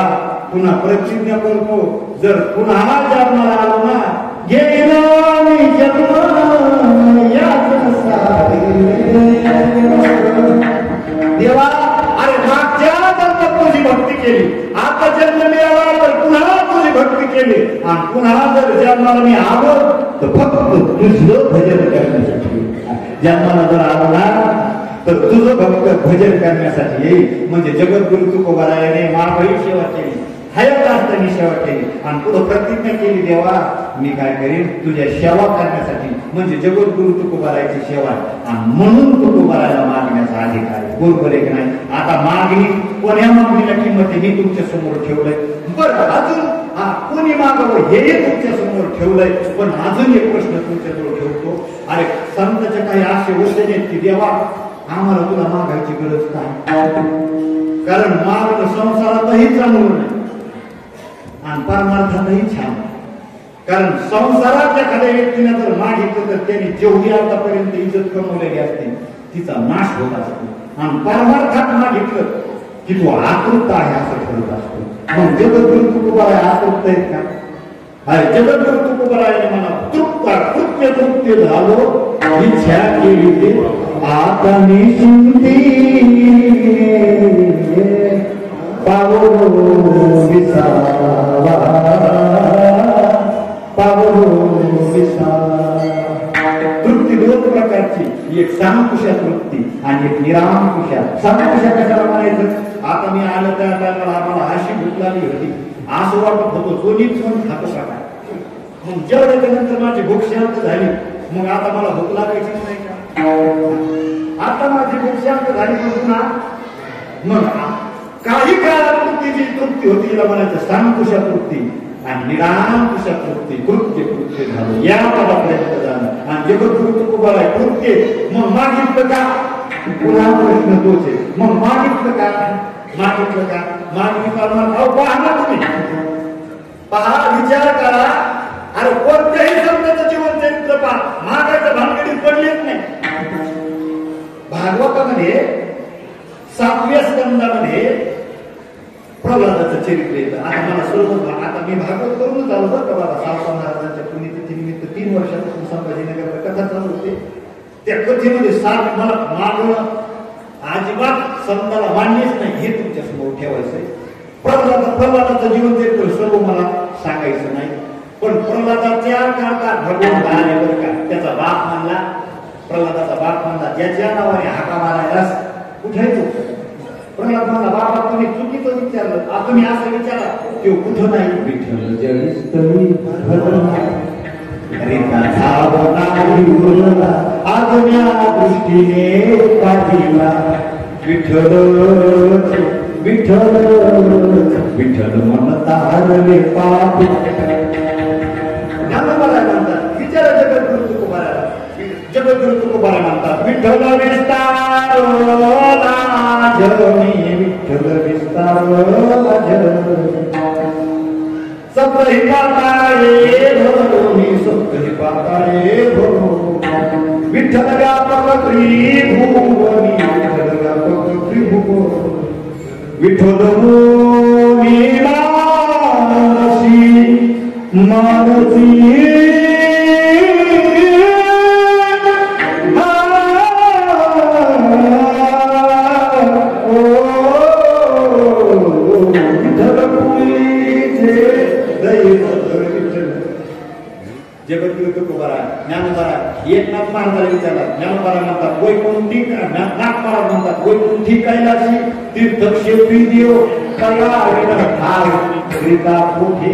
पुन्हा प्रतिज्ञा करतो, जर पुन्हा जन्माला आलो ना, गेला मी जन्म याच देवा. अरे मागच्या जन्मात तुझी भक्ती केली, आता जन्म मिळाला तर पुन्हा तुझी भक्ती केली आणि पुन्हा जर जन्माला मी आलो तर फक्त तुझं भजन करण्यासाठी. जन्माला जर आलो ना तर तुझं भक्त भजन करण्यासाठी येईल. म्हणजे जगद्गुरु तुकोबारायाने मागही सेवा केली, हयात असताना सेवा केली आणि पुढं प्रतिज्ञा केली, देवा मी काय करीन तुझ्या सेवा करण्यासाठी. म्हणजे जगद्गुरु तुकोबारायाची सेवा आणि म्हणून तुकोबारायाला मागण्याचा अधिकार आहे. बरोबर आहे की नाही. आता मागणी, कोण्या मागणीला किंमत आहे हे तुमच्या समोर ठेवलंय. बरं अजून कोणी मागावं हेही तुमच्या समोर ठेवलंय. पण अजून एक प्रश्न तुमच्याजवळ ठेवतो. अरे संतांच्या काही असे वचन आहेत की देवा आम्हाला तुला मागायची गरज काय. कारण मागणं संसारातही चांगलं नाही आणि परमार्थातही छान. कारण संसारात एखाद्या व्यक्तीने जर मागितलं तर त्यांनी जेवढी आतापर्यंत इज्जत कमवलेली असते तिचा नाश होत असतो आणि परमार्थात मागितलं की तू आतृत आहे असं ठरत असतो. मग जगद्गुरु तुकोबाराय आतृत आहेत का. अरे जगद्गुरु तुकोबारायाने म्हणा तृप्त कृत्य तृप्य झालो इच्छा केली ते आता निशिंती पावलो विसावा, पावलो विसावा. तृप्ती 2 प्रकारची, एक सामकुशा तृप्ती आणि एक निरामकुशा. सामकुशा कशाला म्हणायचं. आता मी आलं त्या टायमाला आम्हाला अशी भूक लागली होती, असं वाटत होतं कोणीच पण खातो का काय. मग जेवढ्याच्या नंतर माझी भूक शांत झाली, मग आता मला भूक लागायचीच नाही का. आता माझी भूक शांत झाली पुन्हा मग काही काळात जी तृप्ती होती तिला म्हणायचं सामकुशा तृप्ती आणि निरामकुशा तृप्ती. कृत्य कृत्य झालं या पदापर्यंत जाणं आणि जगद्गुरु तुकोबाराय कृत्य. मग मागितलं का, पुन्हा प्रश्न तोच आहे. मग मागितलं का, मागितलं का, मागितलं पहा ना तुम्ही, पहा विचार करा. अरे कोणत्याही संतांचं जीवन चरित्र पहा, मागायच्या भानगडीत पडलेच नाही. भागवतामध्ये 7व्या स्कंदामध्ये प्रल्हादाचं चरित्र येतं. आता मला सर्व आता मी भागवत करूनच आलो बरं का बाबा. 7 महाराजांच्या पुण्यतिथीनिमित्त 3 वर्षापासून संभाजीनगरला कथा चालू होते. त्या कथेमध्ये साथ मला मागणं अजिबात संताला मान्यच नाही हे तुमच्या समोर ठेवायचंय. प्रल्हादाचं जीवन चरित्र सर्व मला सांगायचं नाही. पण प्रल्हादाच्या काळात भगवंत आले बरं का. त्याचा बाप मानला, प्रल्हादाचा बाप मानला, ज्याच्या नावाने हाका मारायलास कुठे तो प्रल्हाद म्हणला बाबा तुम्ही चुकीचं विचारलं. तुम्ही असं विचारा तो कुठं नाही. विठ्ठल जगस्तवी आज्ञा दृष्टीने पाठीला विठ्ठल विठ्ठल विठ्ठल म्हणता हरले पाप. ज्ञानोबाला म्हणतात विचारा जगद्गुरु तुकोबारायाला. जगद्गुरु तुकोबारा म्हणतात विठ्ठल विस्तारला जनी विठ्ठल विस्तारला जनी सप्तही पाताळे भरोनी सप्तही पाताळे भरो विठ्ठल व्यापक त्रिभुवनी विठ्ठल व्यापक त्रिभुवनी विठ्ठल मोनी मानसी जगद्गुरु तुकोबारा ज्ञानोबारा एकनाथ महाराजाला विचारला ज्ञानोबारा म्हणतात वैकुंठी नाथ महाराज म्हणतात वैकुंठी कैलासी तीर्थक्षेत्री देव कला हरिता पोथी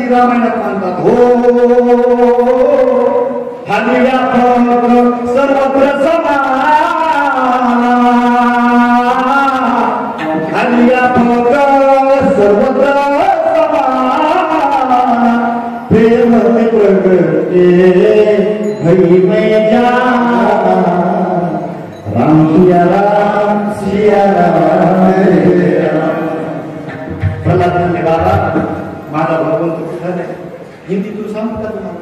रामायणात म्हणतात हो हरिया सर्वत्र समान हरिया सर्वत्र समान प्रेम प्रगटे भई में जाना राम सिया राम सिया राम प्रल्हाद म्हणले बाबा माझा भगवंत कुठं नाही हिंदी तू सांगू का तुम्हाला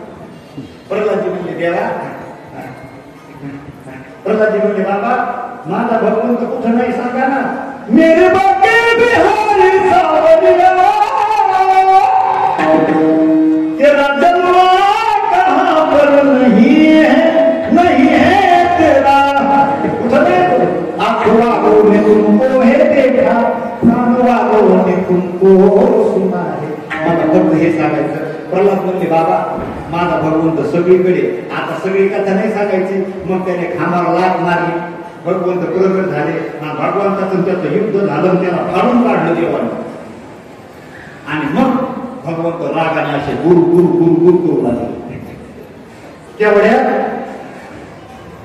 प्रल्हादजी म्हणले देवा प्रल्हादजी म्हणले बाबा माझा भगवंत कुठं नाही सांगा ना मेरे बाके बिहारी सावरिया तेरा जलवा कहाँ पर नहीं है तेरा कुठं नाही आंखों वालों ने तुमको है देखा कान वालों ने तुमको सुना है मला फक्त हे सांगायचं प्रल्हाद म्हणले बाबा माझा भगवंत सगळीकडे आता सगळी कथा नाही सांगायची मग त्याने खांबाला लाथ मारली भगवंत प्रगट झाले आणि भगवंताचं त्याचं युद्ध झालं त्याला फाडून काढलं देवाने आणि मग भगवंत रागाने असे गुरु गुरु गुरु गुरु करू लागले तेवढ्या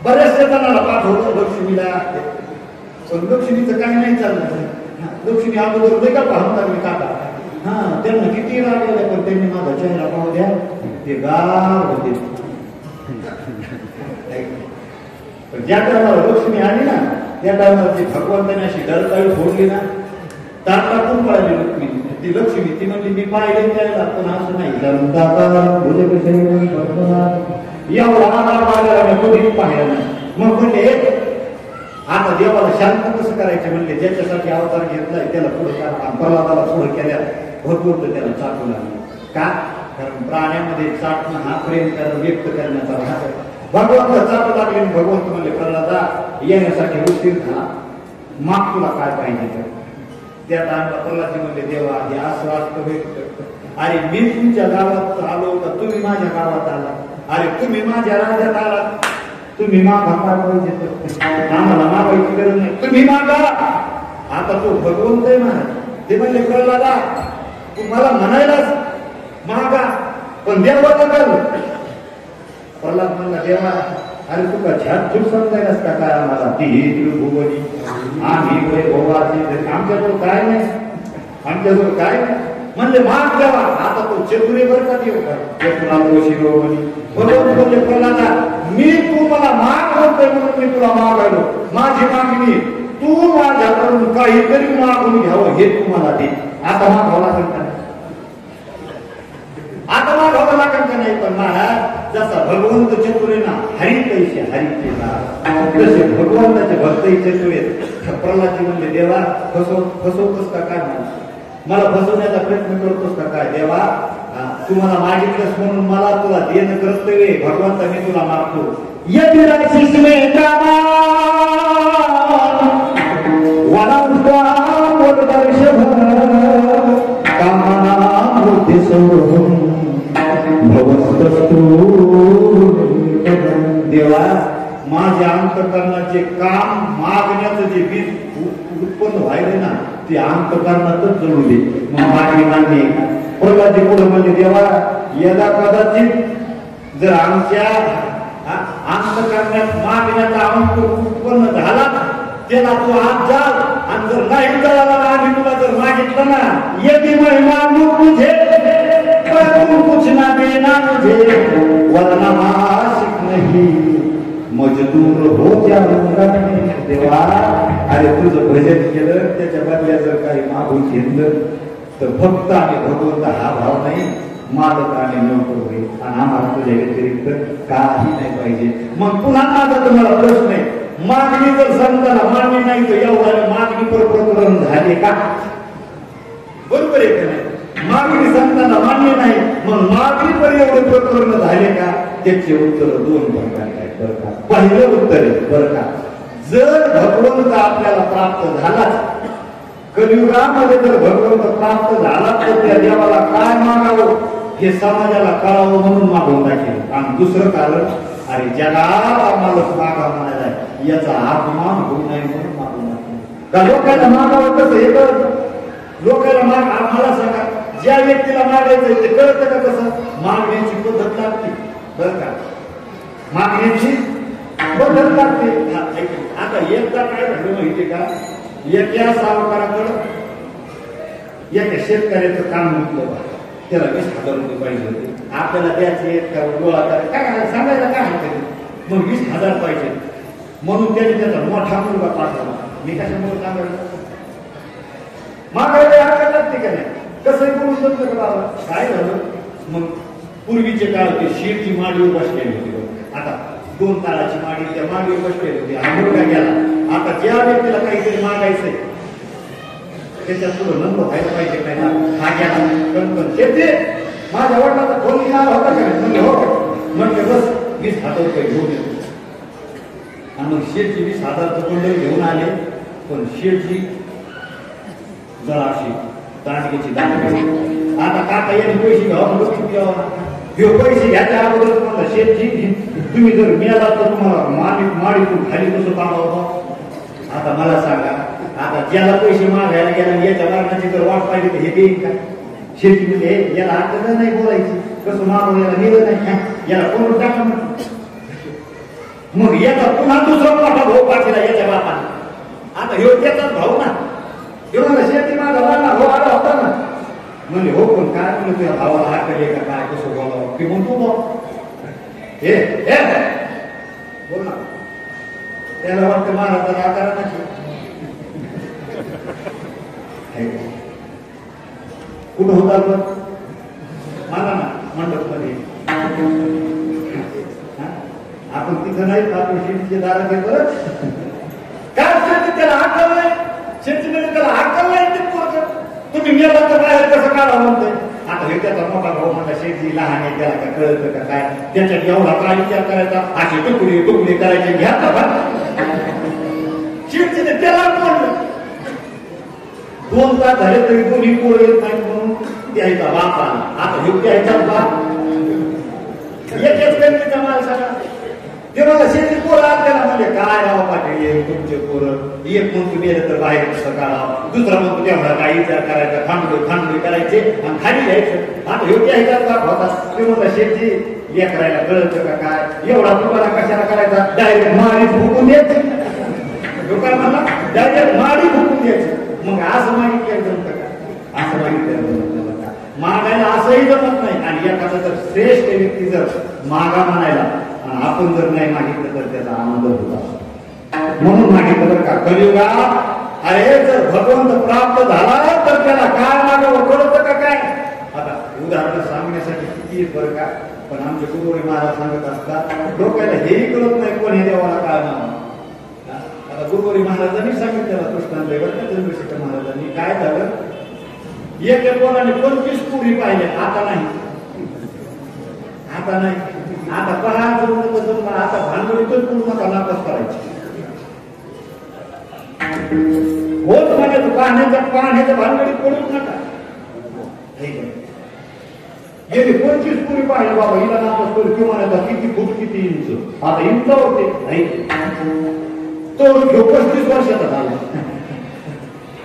बऱ्याचशा जणांना पाठवलं लक्ष्मीला पण लक्ष्मीचं काही नाही चाललं लक्ष्मी अगोदर का पाहून लागली काका हा त्यांना किती राग आले पण त्यांनी माझा चेहरा पाहू द्या ते गार होते पण ज्या टायमाला लक्ष्मी आली ना त्या टायमाला ती भगवंताने अशी डरकाळी फोडली ना ताट टाकून पळाली लक्ष्मी ती लक्ष्मी ती म्हणली मी पाहिले त्याला पण असं नाही एवढा आधार मागायला कधीच पाहिलं नाही मग म्हणले आता देवाला शांत कसं करायचे म्हणले ज्याच्यासाठी अवतार घेतलाय त्याला पुढे प्रल्हादाला पुढे केल्या भरपूर त्याला चाटू लागले का कारण प्राण्यामध्ये चाटणं हा प्रेम करणं व्यक्त करण्याचा भाग आहे भगवंत चाटू लागले भगवंत म्हणले प्रल्हादा येण्यासाठी उशीर झाला माग तुला काय पाहिजे त्या टाइमला प्रल्हादजी म्हणले देवा हे असं असतं व्यक्त अरे मी तुमच्या गावात आलो का तुम्ही माझ्या गावात आला अरे तुम्ही माझ्या राज्यात आलात तुम्ही मागा पाहिजे आम्हाला मागायची गरज नाही तुम्ही मागा आता तो भगवंत आहे महाराज ते म्हणले प्रल्हादा तू मला म्हणायलाच मागा पण देवाला कर प्रल्हाद म्हणला देवा अरे तू का छात छूट समजायलास का काय आम्हाला ती त्रिभुवनी आम्ही वैभवाची आमच्याजवळ काय नाही आमच्याजवळ काय नाही म्हणले माग देवा आता तो चतुरेवर का देऊ का शिरोमणी बरोबर बोलले प्रल्हादा मी तू मला माग म्हणतोय म्हणून मी तुला मागायलो माझी मागणी तू माझ्याकडून काहीतरी मागून घ्यावं हे तू मला दे आता मागावं लागेल का आता मागावं लागेल का नाही पण महाराज जसा भगवंत चतुरे ना हरी कैसे हरी तसे भगवंताचे भक्तही चतुरे प्रल्हादजी म्हणले देवा फसवतोस का काय मला फसवण्याचा प्रयत्न करतोस का काय देवा तू मला मागितलंस म्हणून मला तुला देणं कर्तव्य भगवंता मी तुला मागतो यदि राशिस में कामा वनम वर्ष भर मागण्याचं जे बीज उत्पन्न व्हायले ना ते अंतकरणातच जळू दे. मग मागणी मान्य प्रल्हादजी पुढे म्हणजे देवा यदा कदाचित जर आमच्या अंतकरणात मागण्याचा अंक उत्पन्न झाला त्याला तू आज जा आणि जर नाही झाला आम्ही तुला जर मागितलं ना यदि महिमा तुझे तू कुछ ना देना मुझे वरना मासिक नहीं मजदूर हो जाऊंगा देवा. अरे तुझं भजन केलं त्याच्या बदल्या जर काही मागून घेतलं तर फक्त आणि भगवंत हा भाव नाही मालक आणि नोकर होईल आणि आम्हाला तुझ्या व्यतिरिक्त काही नाही पाहिजे. मग पुन्हा माझा तुम्हाला प्रश्न आहे मागणी जर संताला मागणी नाही तर एवढ्या मागणी प्रकरण झाले का? बरोबर आहे का नाही? मागणी संतांना मान्य नाही मग मागणी पर एवढे प्रकरण झाले का? त्याचे उत्तर दोन प्रकार आहेत बरं का. पहिलं उत्तर आहे बरं का, जर भगवंत आपल्याला प्राप्त झालाच कलियुगामध्ये जर भगवंत प्राप्त झाला तर त्या देवाला काय मागावं हे समाजाला कळावं म्हणून मागून टाकेल. आणि दुसरं कारण अरे ज्याला आम्हाला मागा म्हणायला याचा अपमान होऊ नये म्हणून मागून टाकेल. का लोकांना मागावं कसं हे कळत लोकांना माग आम्हाला सांगा ज्या व्यक्तीला मागायचं ते कळतं का कसं? मागण्याची पद्धत लागते बरं का, मागण्याची पद्धत लागते. आता एकदा काय झालं माहितीये का, एका सावकाराकडं एका शेतकऱ्याचं काम म्हटलं त्याला 20,000 रुपये पाहिजे होते. आपल्याला द्यायचे गोळा काय सांगायला काय हरकत मग 20,000 पाहिजे म्हणून त्याने त्याचा मोठा मुलगा पाठवला. मी कशामुळे सांगायला मागायला हरकत लागते का नाही? कसं बोलू शकतो का बाबा? काय झालं मग पूर्वीचे काळ ते शेरची माडीवर बसलेली होती. आता 2 ताळाची माडी त्या माडीवर बसलेली होती. हा मुलगा गेला. आता ज्या व्यक्तीला काहीतरी मागायचंय त्याच्या पुढे नंबर व्हायला पाहिजे काय ना. हा गेला कणकण शेते माझ्या वडिलाचा फोन येणार होता का म्हणजे हो म्हणजे बस 20,000 रुपये घेऊन येतो. आणि मग शेठची 20,000चं कुंडल घेऊन आले. पण शेठची जळाशी दांडगेची दांडगी. आता काका यांनी पैसे घ्यावा हे पैसे घ्यायच्या अगोदर तुम्हाला शेठची तुम्ही जर मिळाला तर तुम्हाला माडीतून खाली कसं पाहावं. आता मला सांगा आता ज्याला पैसे मागायला गेला याच्या मागण्याची जर वाट पाहिजे तर हे देईल का? शेती म्हणजे याला अडचण नाही बोलायची कसं मागून याला नेलं नाही याला कोण टाका मग याचा पुन्हा दुसरा मोठा भाऊ पाठीला याच्या बापाने. आता हे त्याचाच भाऊ ना एवढा शेती माझा वाढला हो आला होता ना म्हणजे हो पण काय म्हणलं तुझ्या भावाला हाकले का काय कसं बोलावं की म्हणतो हे बोल ना. त्याला वाटतं महाराजांना आकार नाही कुठं होता पण मला ना मंडप मध्ये आपण तिथं नाही आपण शेतीचे दारात येतो काय शेती त्याला हाकल नाही शेतीमध्ये त्याला हाकल नाही ते तुम्ही मेला तर बाहेर कसं काढा म्हणतोय. आता हे त्याचा मोठा भाऊ म्हणता शेती लहान आहे त्याला काय कळतं का काय त्याच्यात एवढा काय विचार करायचा असे तुकडे करायचे घ्या का शेतीने त्याला म्हणलं 2 तास झाले तरी कोणी पोर येत नाही म्हणून द्यायचा बाप आला. आता हे द्यायचा बाप एकच व्यक्तीचा माल सगळा ते मला शेती पोरं आपल्याला म्हणजे काय राव पाटील तुमचे पोरं एक म्हणतो गेलं तर बाहेर कसं काढावं दुसरा म्हणतो तेवढा काय विचार करायचा खांडोळी करायचे आणि खाली घ्यायचं. आता हे द्यायचा बाप होता ते म्हणता शेती लेकरायला कळतं का काय एवढा तुम्हाला कशाला करायचा डायरेक्ट माडी फुकून द्यायची. लोकांना म्हणला डायरेक्ट माडी फुकून द्यायची. मग असं मागितलं जमतं का? असं मागितलं जमतं का? मागायला असंही जमत नाही. आणि एखादा जर श्रेष्ठ व्यक्ती जर मागा म्हणायला आपण जर नाही मागितलं तर त्याचा आनंद होता म्हणून मागितलं बरं का. कलियुगात अरे जर भगवंत प्राप्त झाला तर त्याला काय मागावं कळतं का काय? आता उदाहरण सांगण्यासाठी किती बरं का पण आमचे गुरुवारी महाराज सांगत असतात लोकांना हेही कळत नाही कोण हे देवाला काय नाव. आता गुरुवारी महाराजांनी सांगितलं कृष्णांना चंद्रशेखर महाराजांनी काय झालं एका कोणाने 25 पुरी पाहिले आता नाही आता पहा आता भांडवलीतच पूर्ण नापास करायची होत म्हणजे पाण्याच्या भानगडीत पडूच नका. गेली 25 पुरी पाहिजे बाबा हिला नापास करू किंवा किती फूट किती इंच आता इंच होते तो घेऊ 35 वर्षाचा झाला.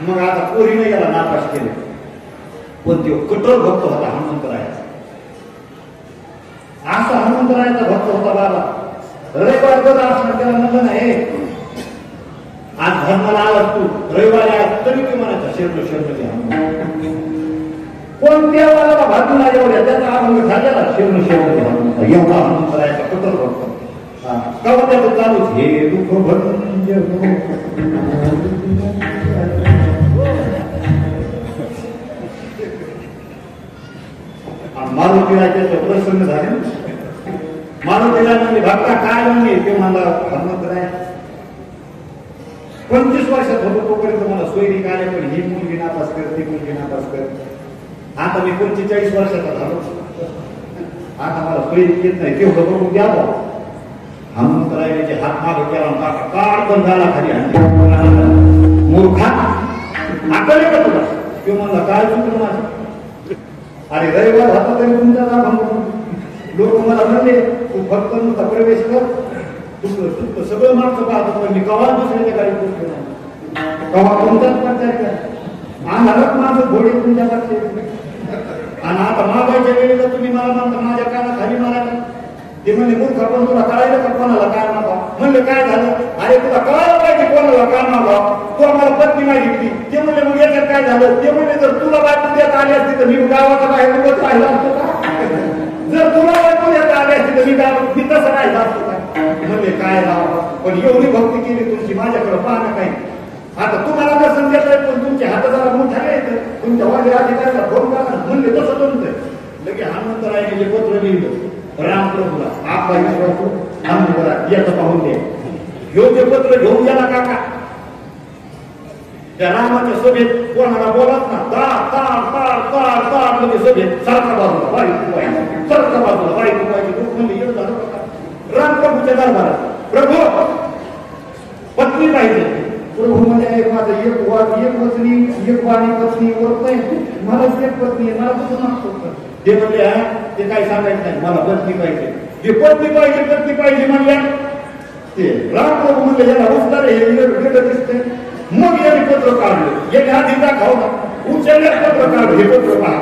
मग आता पोरीने याला नापास केले. पण तो कठोर भक्त होता हनुमंतरायाचा. असा हनुमंतरायाचा भक्त होता बाबा. रविवार जर असणार त्याला म्हणलं नाही आज धर्माला आलास तू रविवारी आज तरी तू म्हणायचा शरण शरण कोणत्या वाला भाजूला एवढ्या त्याचा अभंग झालेला शरण शरण एवढा हनुमंतरायाचा कठोर भक्त. कवा त्याचं चालूच हे दुःख भंज मारुतीला त्याचं प्रसन्न झाले. मारुतीला म्हणजे भक्ता काय म्हणले ते मला हनुमंतराय 25 वर्षात होतो तोपर्यंत मला सोयरी आले पण ही मुलगी नापास कर ती मुलगी नापास कर. आता मी 45 वर्षाचा झालो. आता मला सोयरी येत नाही तेवढं बघून द्यावं. हनुमंतरायाचे हात मागे केला काळ पण झाला खाली मूर्खा आकले का तुला किंवा म्हणला काय चुकलं माझं. अरे रविवार होता तरी तुमचा नाव लोक मला म्हणले तू फक्त नुसता प्रवेश कर तुझं सगळं मागचं पाहतो पण मी कवा दुसऱ्याच्या गाडी पोचलो नाही कवा तुमचाच प्रचार केला आम्हालाच माझं घोडे तुमच्या आणि आता मागायच्या वेळेला तुम्ही मला म्हणता माझ्या कानाखाली मारायला. ते म्हणले मूर्ख पण तुला कळायला का कोणाला काय मागा. म्हणले काय झालं अरे तुला कळायला पाहिजे कोणाला काय मागा. तू आम्हाला पत्नी मागितली ते म्हणले मग याच्यात काय झालं. ते म्हणले जर तुला बायको देत आली असती तर मी गावाच्या बाहेर उभंच राहिला असतो का. जर तुला बायको देत आली असती तर मी तसं राहिला असतो का. म्हणले काय राव पण एवढी भक्ती केली तुमची माझ्याकडे पाहणं काही. आता तुम्हाला जर समजत आहे पण तुमच्या हाताला मोठा येतं तुमच्या वाढे अधिकाऱ्याला फोन करा. म्हणले तसं जमतंय. लगे हनुमंतरायाने जे पत्र लिहिलं रामप्रभूला आपला विश्वास हनुमंतरा याचं पाहून दे. ह्यो ते पत्र घेऊन गेला काका त्या रामाच्या सभेत कोणाला बोलत ना तार तार तार तार तार म्हणजे सभेत सारखा बाजूला वाई तुपायची सारखा बाजूला वाई तुपायची लोक म्हणजे येत झालं का रामप्रभूच्या दरबारात प्रभू पत्नी पाहिजे. प्रभू म्हणजे माझं एक वचनी एक वाणी पत्नी होत नाही मला एक पत्नी मला कसं मागतो. ते म्हणले ते काही सांगायचं नाही मला पत्नी पाहिजे. हे पत्नी पाहिजे म्हणल्या ते रामप्रभू म्हणले याला उचला रे वेगळं दिसतंय. मग याने पत्र काढलं याने आधी दाखव ना उचलल्यात पत्र काढलं हे पत्र पहा.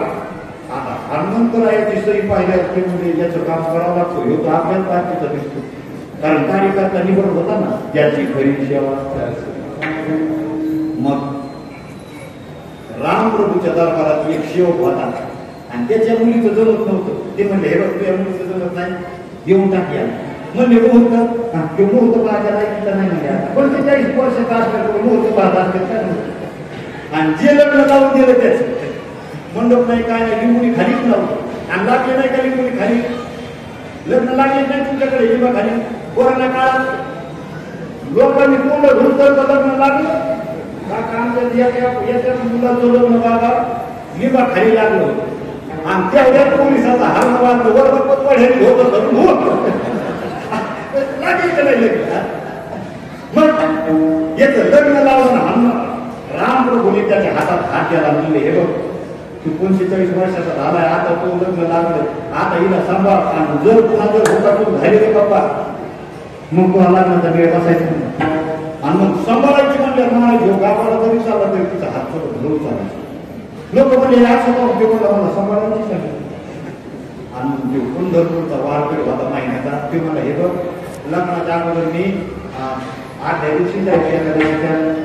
आता हनुमंतरायाची सही पाहिल्या ते म्हणजे याचं काम करावं लागतो. हे तर आपल्याला पाहिजे दिसतो कारण कार्यकर्ता निवड होता ना याची खरी सेवा. मग रामप्रभूच्या दरबारात एक सेवक होता आणि त्याच्या मुलीचं जमत नव्हतं. ते म्हणले हे बघ तुझ्या मुलीचं जमत नाही येऊन टाकूया. म्हणले मुहूर्त मुहूर्त पाहायचा नाही नाही म्हणजे आता 45 वर्षाचा असल्यावर मुहूर्त पाहत असतात आणि जे लग्न लावून दिलं त्याच मंडप नाही काय नाही लिंबुनी खालीच लावलं आणि लागले नाही का लिंबुनी खाली लग्न लागले नाही तुमच्याकडे लिंबा खाली. कोरोना काळात लोकांनी पूर्ण धुरतं लग्न लागलं काका आमच्या मुलाचं लग्न बाबा लिंबा खाली लागलं आणि तेवढ्या पोलिसाचा हात वाजलं वर वाढेल होतं धरून मग याचं लग्न लावून रामप्रभूने त्याच्या हातात हात द्यायला म्हणले हे बघ तू 45 वर्षाचा झालाय आता तो लग्न लागलं आता हिला सांभाळ आणि जर पुन्हा जर होता तू झाले रे बाप्पा मग तुला लग्नाचा वेळ बसायचा आणि मग सांभाळायची म्हणल्या म्हणायची गावाला जरी चालला तरी तिचा हात धरून चालायचा. लोक म्हणजे असं मला सांभाळायची सांगितलं आणि पंढरपूरचा वारकरी होता महिन्याचा ते मला हे बघ लग्नाच्या अगोदर मी 8 दिवशी जायचे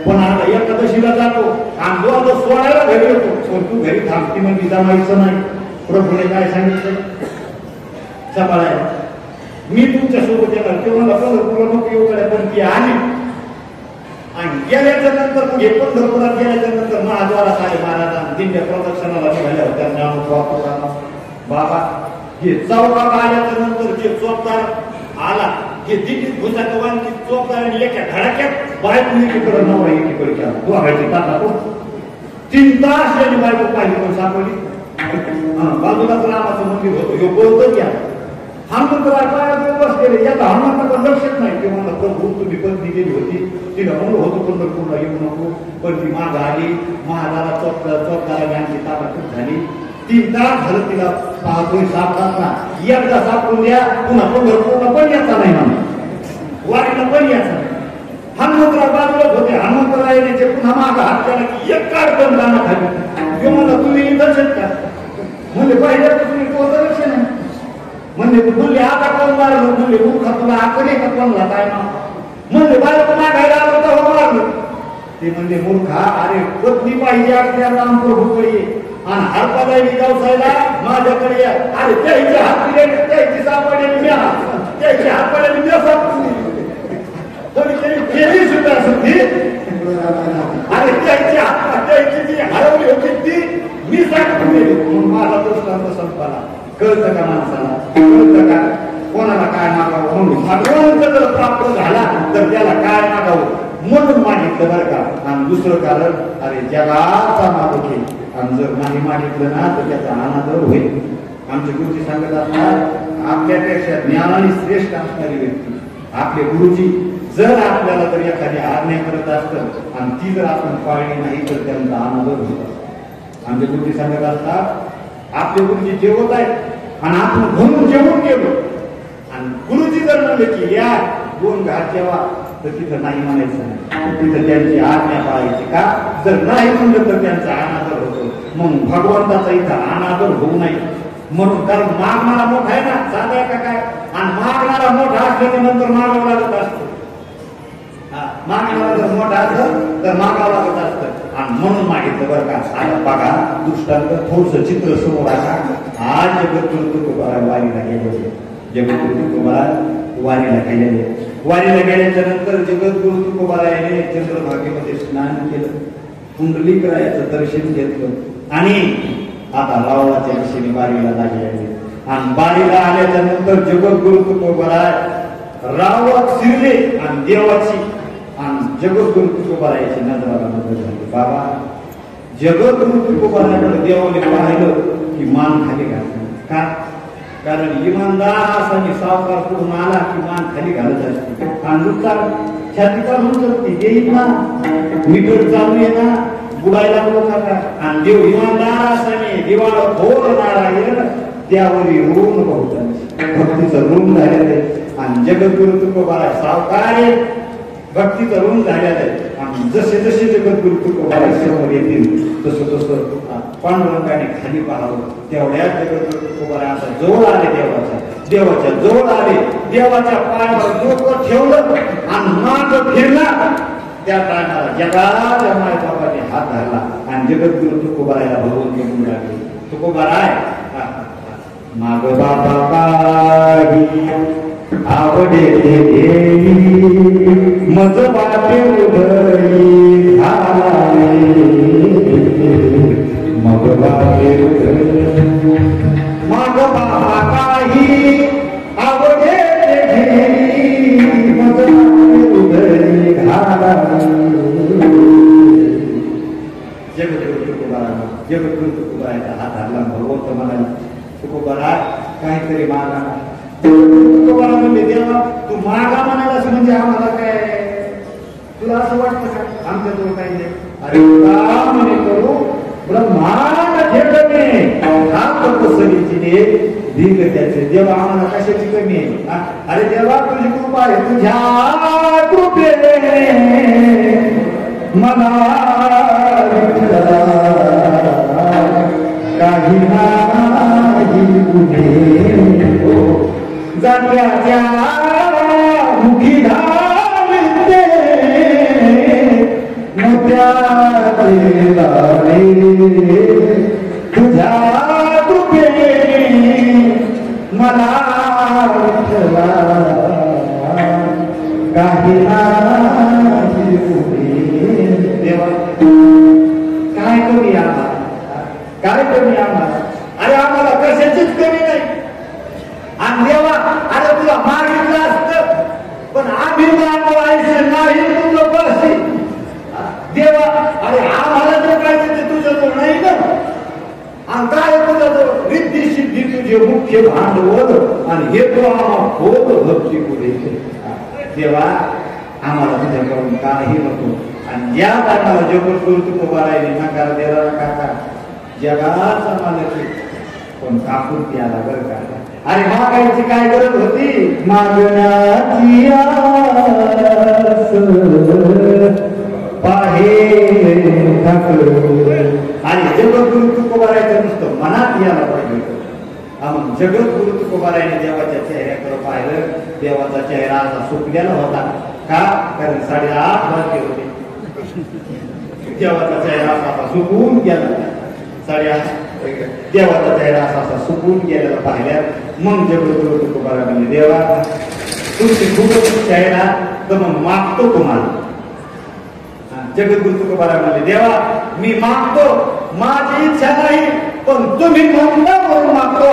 पण आता एकादशीला जातो आणि जो आता 16ला घरी येतो पण तू घरी थांबती म्हणजे जमायचं नाही. प्रभूने काय सांगितलं सांभाळायला मी तुमच्या सोबत येणार ते मला पंढरपूरला नको येऊ कडे पण ती आली आणि गेल्याच्या नंतर मग हे पंढरपुरात गेल्याच्या नंतर महाद्वारात आले महाराजांना दिंड्या प्रदक्षिणाला निघाल्या होत्या ज्ञान बाबा हे चौकात आल्याच्या नंतर जे चोपदार आला हे दिल्लीत भुजाकवान चोपदार आणि एका धडाक्यात बायको एकीकडे नवरा एकीकडे केला दोघांची टाका 3 तास यांनी बायको पाहिली पण सापडली. बाजूलाच रामाचं मंदिर होतं हे बोलतो घ्या हनुमंतराय बसलेले याचा हनुमंताकडे लक्षच नाही की मला प्रभू तुम्ही पत्नी गेली होती तिला म्हणलं होतं पंढरपूरला येऊ नको पण ती माग आली महाराला चोपदाराने आमची ताटातूट झाली. 3 तास झालं तिला पाहतोय सापडात ना एकदा सापडून द्या पुन्हा पंढरपूरला पण यायचा नाही म्हणा वारीला पण यायचा नाही. हनुमंतराव बाजूलाच होते. हनुमंतरायाने पुन्हा मागं हात केला की एक काढ पण जाणार खाली. मला तुम्ही इथंच का म्हणजे पहिल्यापासून कोणतं लक्ष नाही म्हणले आता कोण मारलं म्हणले मूर्खा तुला आपण का कोणला काय ना म्हणले बायको मागायला आलं तेव्हा मारलं. ते म्हणजे मूर्खा अरे पत्नी पाहिजे आपल्याला प्रभूकडे आणि हरपादायनी गावसायला माझ्याकडे या. अरे त्याचे हात दिले त्याची सापडलेली मी त्याची हात पडलेली मी सापडली तरी केली सुद्धा सुद्धी. अरे त्याची हात त्याची जी हरवली होती ती मी सापडून गेली म्हणून माझा दृष्टांत संपाला. कळतं का माणसाला कळतं का कोणाला काय मागावं म्हणून भगवंत जर प्राप्त झाला तर त्याला काय मागावं म्हणून मागितलं बरं का. आणि दुसरं कारण अरे जगाचा मागो घे आणि जर नाही मागितलं ना तर त्याचा अनादर होईल. आमचे गुरुजी सांगत असतात आपल्यापेक्षा ज्ञानाने श्रेष्ठ असणारी व्यक्ती आपले गुरुजी जर आपल्याला जर एखादी आज्ञा करत असतं आणि ती जर आपण पाळली नाही तर त्यांचा अनादर होत. आमचे गुरुजी सांगत असतात आपले गुरुजी जेवत आहेत आणि आपण म्हणून जेवून गेलो आणि गुरुजी जर म्हणले की या 2 घाट जेवा तर तिथं नाही म्हणायचं नाही. तिथं त्यांची आज्ञा पाळायची का. जर नाही म्हणलं तर त्यांचा अनादर होतो. मग भगवंताचा इथं अनादर होऊ नये म्हणून कारण मागणारा मोठा आहे ना साधा का काय आणि मागणारा मोठा असल्याच्या नंतर मागावं लागत असतं. मागणारा जर मोठा असतं तर मागावं लागत असतं आणि म्हणून मागितलं बरं का. आता बघा दृष्टांत थोडस चित्र समोर आला. आज जगद्गुरु तुकोबाराय वारीला गेले. जगद्गुरु तुकोबाराय वारीला गेलेले. वारीला गेल्याच्या नंतर जगद्गुरु तुकोबारायाने चंद्रभागेमध्ये स्नान केलं. कुंडलिकरायाचं दर्शन घेतलं आणि आता रावळाच्या दिशेने वारीला लागले. आणि वारीला आल्याच्या नंतर जगद्गुरु तुकोबाराय रावळात शिरले आणि देवाची आणि जगद्गुरु तुकोबारायाची नजराला नजर झाली. बाबा जगद्गुरु तुकोबारायाकडे देवाने पाहिलं की मान खाली घातली. का कारण इमानदार असा सावकार करून आला की मान खाली घालत असते आणि नुकसान छाती काढून करते देईल ना मीटर चालू आहे ना बुडायला नको नका. आणि देव इमानदार असाने दिवाळ थोर नारायण त्यावरी ऋण बहुतांची भक्तीचं ऋण झालेलं आहे. आणि जगद्गुरु तुकोबाराय सावकार भक्तीचं ऋण झालेलं आहे. आणि जसे जसे जगद्गुरु तुकोबाराय समोर येतील तसं तसं पांडुरंगाने खाली पाहावं. तेवढ्या जगद्गुरु तुकोबाराय असा जवळ आले देवाच्या जवळ आले. देवाच्या पायावर डोकं ठेवलं आणि माग फिरला. त्या टायमाला जगाच्या मायबापाने हात धरला आणि जगद्गुरु तुकोबारायला भगवंत म्हणू लागले. तुकोबाराय माग बाबा काही आवडे मज वाटे उधळी मग वाटे माग बाबा काही आवडे मज वाटे उधळी जगद्गुरु तुकोबारायचा हात धरला. भगवंत म्हणाला तुकोबाराय काहीतरी मागा. तुकोबाराय म्हणले देवा तू मागा म्हणालास म्हणजे आम्हाला काय तुला असं वाटतं का आमच्याजवळ काही नाही. अरे का म्हणे करू ब्रह्मांड ठेवणे हा तपस्वीची दे दिल त्याचे देवा आम्हाला कशाची कमी आहे. अरे देवा तुझी कृपा आहे तुझ्या कृपेने मला काही नाही जात्याच्या मुखी घालते मोत्याचे दाणे तुझ्या कृपेने मला काही नाही देवा काय कमी आम्हाला काय कमी आम्हाला. अरे आम्हाला कशाचीच कमी नाही. आणि देवा अरे तुला मागितलं असतं पण आम्ही मागायचं नाही तुझं बस देवा. अरे आम्हाला जर काय ते तुझं तो नाही ना आणि काय तुझं रिद्धी सिद्धी तुझे मुख्य भांडवल आणि हे तो आम्हाला खूप भक्ती पुढे देवा आम्हाला तुझ्याकडून काही नको. आणि या टायमाला जगद्गुरु तुकोबारायने नकार दिला काका जगाचा मालक पण कापून आला बरं का. अरे मागायची काय गरज होती, मागण्याची आस पाहे आणि जगद्गुरु तुकोबारायचं नुसतं मनात यायला पाहिजे. मग जगद्गुरु तुकोबारायने देवाच्या चेहऱ्याकडे पाहिलं, देवाचा चेहरा असा सुकलेला होता. का? कारण 8:30 वाजले होते. देवाचा चेहरा असा सुकून गेला. 8:30 देवाचा चेहरा असा सुकून गेलेला पाहिल्या. मग जगद्गुरु तुकोबाराय म्हणजे देवा तुमची खूपच चेहरा तर मग मागतो तुम्हाला. जगद्गुरु तुकोबाराय म्हणजे देवा मी मागतो, माझी इच्छा नाही पण तुम्ही म्हणता म्हणून मागतो.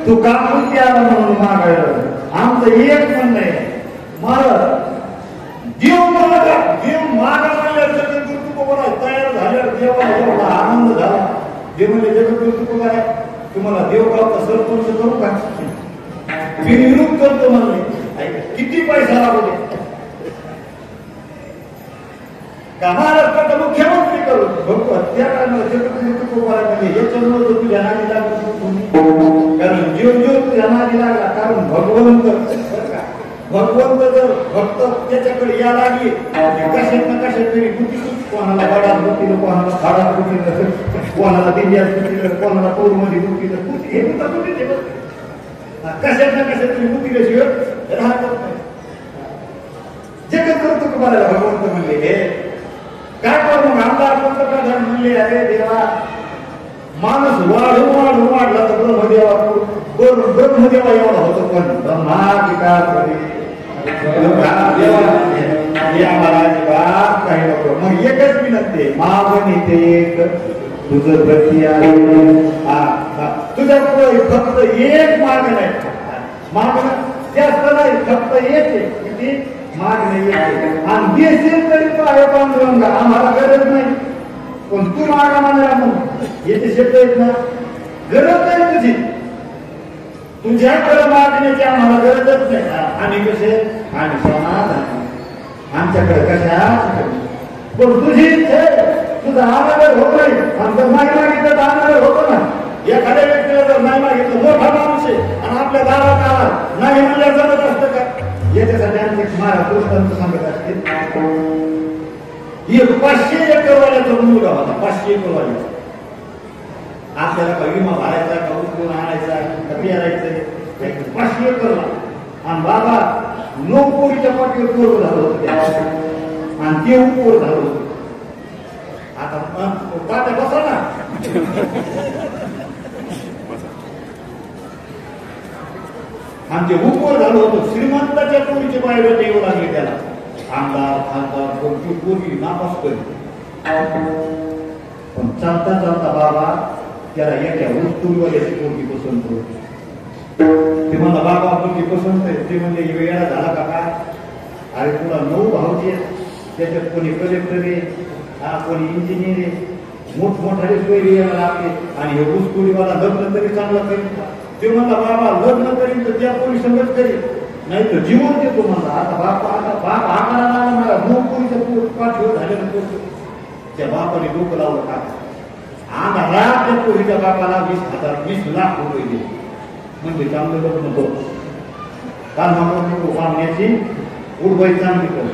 तू कापून द्याला म्हणून मागायला आमचं एक म्हणणं आहे. मला देव मागा, देव मागा म्हणल्यावर जगद्गुरु तुकोबाराय तयार झाल्यावर देवाला एवढा आनंद झाला. देव म्हणजे जगद्गुरु तुकोबाराय तुम्हाला देवगावचा सरपंच करू का, बिनविरोध करतो म्हणले. किती पैसा लागू दे का महाराष्ट्राचा मुख्यमंत्री करू बघू. त्या काळाला जगद्गुरु तुकोबाराय म्हणजे याच्यामुळे तुझ्या नादी लागतो. कारण जीव जीव तुझ्या नादी लागला. कारण भगवंत जर भक्त त्याच्याकडे या लागली कशात ना कशात तरी गुटी, कोणाला बडात गुटीलं, कोणाला फाडात गुटीलं, कोणाला दिंड्यात गुटीलं, कोणाला पोरमध्ये गुटीलं, गुटी हे गुटीचे कशात ना कशात तरी गुटील्याशिवाय राहतच नाही. जगद्गुरु तुकोबारायला भगवंत म्हणले हे काय करू मग आमदार पंतप्रधान म्हणले अरे देवा माणूस वाढला तर ब्रह्मदेवा एवढा होतो पण ब्रह्मा विकार काही नको. मग एकच विनंती मागणी एक तुझं प्रती आहे. तुझ्या फक्त एक मागणं आहे, मागणं जास्त नाही, फक्त एक आहे. किती मागणं एक आणि देशील तरी आहे पांडुरंगा आम्हाला गरज नाही. पण तू मागा म्हणाला म्हणून येथे शब्द आहेत ना, गरज नाही तुझी, तुझ्याकडे मागण्याची आम्हाला गरजच नाही. आम्ही कसे आम्ही समाधान आमच्याकडे कशा पण तुझी इच्छा तुझा आनंद होत नाही. आमचं नाही मागितलं तर आनंद होतो ना. एखाद्या व्यक्तीला जर नाही मागितलं, मोठा माणूस आहे आणि आपल्या दारात आला नाही म्हणल्या जमत असतं का? याच्यासाठी आणखी महाराष्ट्रांत सांगत असते. 500 एकरवाल्याचा मुलगा होता, 500 एकरवाल्याचा. आपल्याला का विमा भरायचा, का उचलून आणायचा, का पेरायचं, 500 एकरला. आणि बाबा 9 कोटीच्या पाठीवर पोर झालं होतं आणि ते पोर झालं होतं. आता तात्या बसा ना. आणि ते उपोर झालं होतं. श्रीमंताच्या पोरीचे बायोडेटा येऊ लागले त्याला. आमदार खासदार कोणती पोरी नापास करी. पण चालता चालता बाबा त्याला एका वस्तूवाल्याची पोरगी पसंत होती. ते म्हणला बाबा पोरगी पसंत आहे. ते म्हणले वेळा झाला का काय? अरे तुला 9 भाऊचे, त्याच्यात कोणी कलेक्टर आहे, कोणी इंजिनियर आहे, मोठमोठाले सोयरी यायला लागते आणि हे ऊसतोडीवाला लग्न तरी चांगला करीत. ते म्हणला बाबा लग्न करीन तर त्या कोणी संगत करीन, नाही तर जीवन देतो म्हणला. आता बाप आकारा लागला मला 9 कोटीचं पाठीवर झालेलं पोरग. त्या बापाने डोकं लावलं का? आम्हाला त्या पोरीच्या बापाला 20 लाख रुपये दिले. म्हणजे चांगलं लग्न होतं. काल नको वागण्याची उडवाई चांगली कर.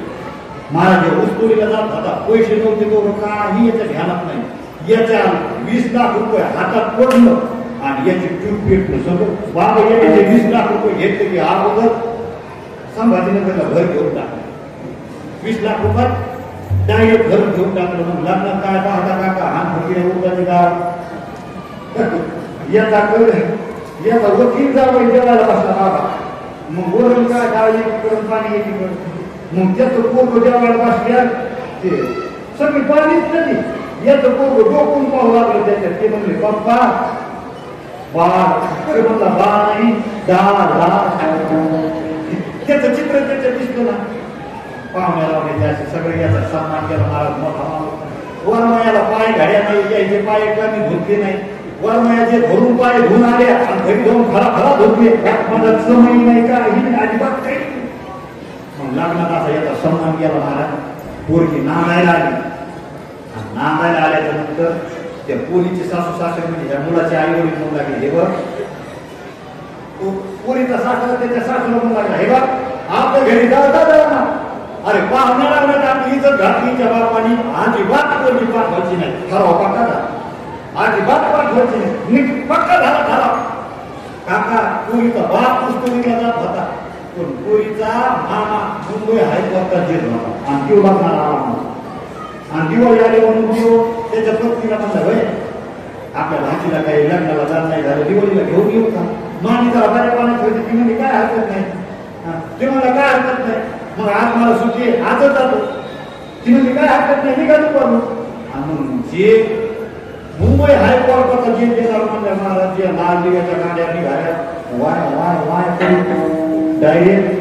महाराज ऊसतोडीला जात होता, पैसे नव्हते तो काही याच्या ध्यानात नाही. याच्या 20 लाख रुपये हातात पडलं आणि याची ट्यूब पेटलं सगळं. बाबा याचे 20 लाख रुपये घेतले की अगोदर संभाजीनगरला घर घेऊन टाकलं. 20 लाख रुपये डायरेक्ट घर घेऊन टाकलं. मग लग्न काय पाहता काका हात फुटले उडवायचे गाव. याचा वकील जावं जेवायला बसला बाबा. मग वरून काय डाळ एकीकडून पाणी एकीकडून. मग त्याचं पोरग जेवायला बसल्या ते सगळी पाणीच नाही. याचं पोरग डोकून पाहू लागलं त्याच्यात. ते म्हणले पप्पा बाळ. म्हणला बाळ नाही त्याचं चित्र त्याच्यात दिसलं ना. पाहुण्याला त्याचे सगळे याचा सन्मान केला. महाराज मोठा माणूस. वरमायाला पाय घड्या नाही यायचे, पाय कमी धुतले नाही. वरमायाचे भरून पाय धुवून आले आणि घरी जाऊन खरा धुतले. माझा समय नाही का ही अजिबात काही. मग लग्नात असा याचा सन्मान केला महाराज. पोरगी नांदायला आली. नांदायला आल्याच्या नंतर त्या पोरीची सासू सासरे म्हणजे त्या मुलाचे आई वडील म्हणू लागले हे बघ. पोरीचा सासरा त्याच्या सासूला म्हणू लागला हे बघ आपल्या घरी जाता ना. अरे पाहुण्या लागण्यात आपली इज्जत घातलीच्या बापानी अजिबात पोरगी पाठवायची नाही. ठराव पक्का झाला. अजिबात पाठवायची नाही. नीट पक्का झाला ठराव. काका पोरीचा बाप पुस्तकीला जात होता. पण पोरीचा मामा मुंबई हायकोर्टात जेल होता आणि तो लग्नाला आला. आणि दिवाळी आली म्हणून तो त्याच्या पत्नीला म्हणला होय आपल्या भाषेला काही लग्नाला जात नाही झालं, दिवाळीला घेऊन येऊ का? मानी जरा बऱ्या पाण्यात होती. ती म्हणजे काय हरकत नाही. ते म्हणला काय हरकत नाही. मग आज मला सुट्टी आहे आजच जातो. ती म्हणजे काय हरकत नाही निघा तू करू. आणि मग जे मुंबई हायकोर्टाचा जेल देणार म्हणल्या महाराज जे लाल दिव्याच्या गाड्या निघाल्या वाय वाय वाय करून डायरेक्ट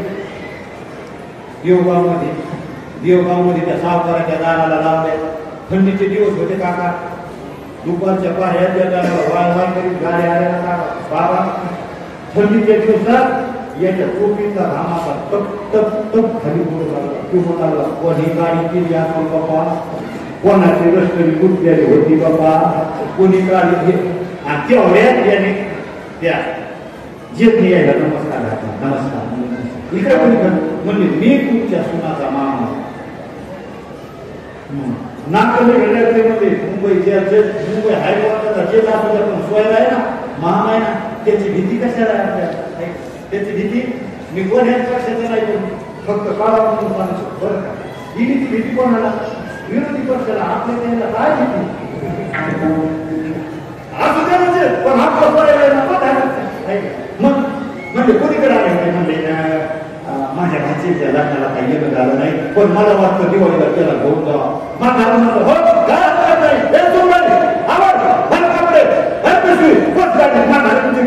देवगावमध्ये त्या सावकाराच्या दाराला लावल्या. थंडीचे दिवस होते काका. दुपारच्या पाऱ्या वाय वाय करीत गाड्या आल्या. बाबा थंडीच्या दिवसात याच्या टोपीचा घामाचा टप टप टप खाली पडू लागला. किंवा लागला कोणी गाडी केली असेल बाबा, कोणाची लष्करी गुंतलेली होती बाबा, कोणी गाडी घेत. आणि तेवढ्यात याने त्या जेतनी यायला नमस्कार घातला. नमस्कार इकडे कोणी म्हणजे मी तुमच्या सुनाचा मामा. नागपूर घडल्यामध्ये मुंबई हायकोर्टाचा जेल आपल्याला पण सोयला आहे ना, मामा आहे ना, त्याची भीती कशाला आहे आपल्याला? त्याची भीती मी कोणाच पक्षाचं नाही करू, फक्त काळा म्हणून सांगतो बरं का. ही भीती कोणाला? विरोधी पक्षाला. आपल्या त्याला काय भीती असू द्या म्हणजे पण हा मग म्हणजे कोणीकडे आले म्हणजे माझ्या भाचीच्या लग्नाला काही येणं झालं नाही, पण मला वाटतं दिवाळीला त्याला घेऊन जावा. माझा हो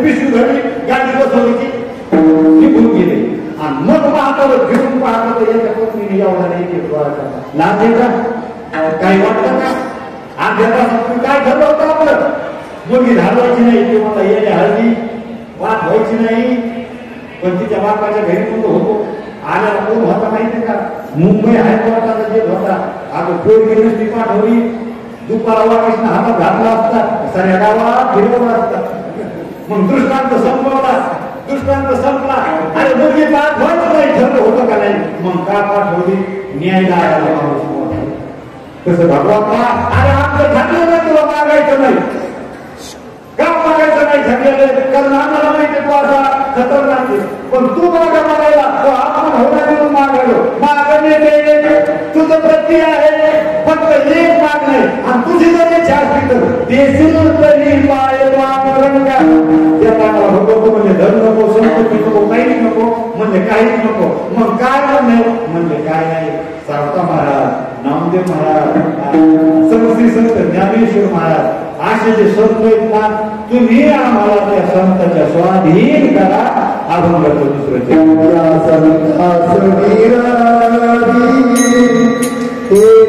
पिशवी घडली, गाडी बसवली, निघून गेले. आणि मग पाहतो घेऊन पाहतो तर याच्या पत्नीने एवढा नाही लाभ आहे का? काही वाटतं का? अर्ध्या तासात तुम्ही काय ठरलं होतं आपलं? मुलगी घालवायची नाही किंवा मला येण्या हळदी वाट व्हायची नाही. पण तिच्या बापाच्या घरी पण होतो. आल्याला कोण होता माहिती का? मुंबई हायकोर्टाचा जेल होता. अगं पोरगी नसती पाठवली दुपारावा कृष्ण हातात घातला असता साऱ्या गावात फिरवला असता. मग दृष्टांत संपवला, दृष्टांत संपला. अरे मुलगी पाठवायचं नाही ठरलं होतं का नाही? मग का पाठवली? न्यायला आला माणूस. तसं भगवान अरे आमचं ठरलं नाही तुला मागायचं नाही. का मागायचं नाही ठरलेलं? कारण आम्हाला माहिती तू असा खतरनाक आहे. पण तू मागायला तो आपण होणार म्हणून मागायलो. मागणे तुझं प्रती आहे, फक्त एक माग नाही. आणि तुझी जर इच्छा असली तर देशील तरी पाय मागरंगा. त्या पाण्याला भगवतो म्हणजे धन नको, संपत्ती नको, काहीच नको, म्हणजे काहीच नको. मग काय म्हणजे काय नाही. सावता महाराज, नामदेव महाराज, श्री संत ज्ञानेश्वर महाराज असे जे संत आहेत ना, तुम्ही आम्हाला त्या संतांच्या स्वाधीन करा. अभंग दुसऱ्याचे Oh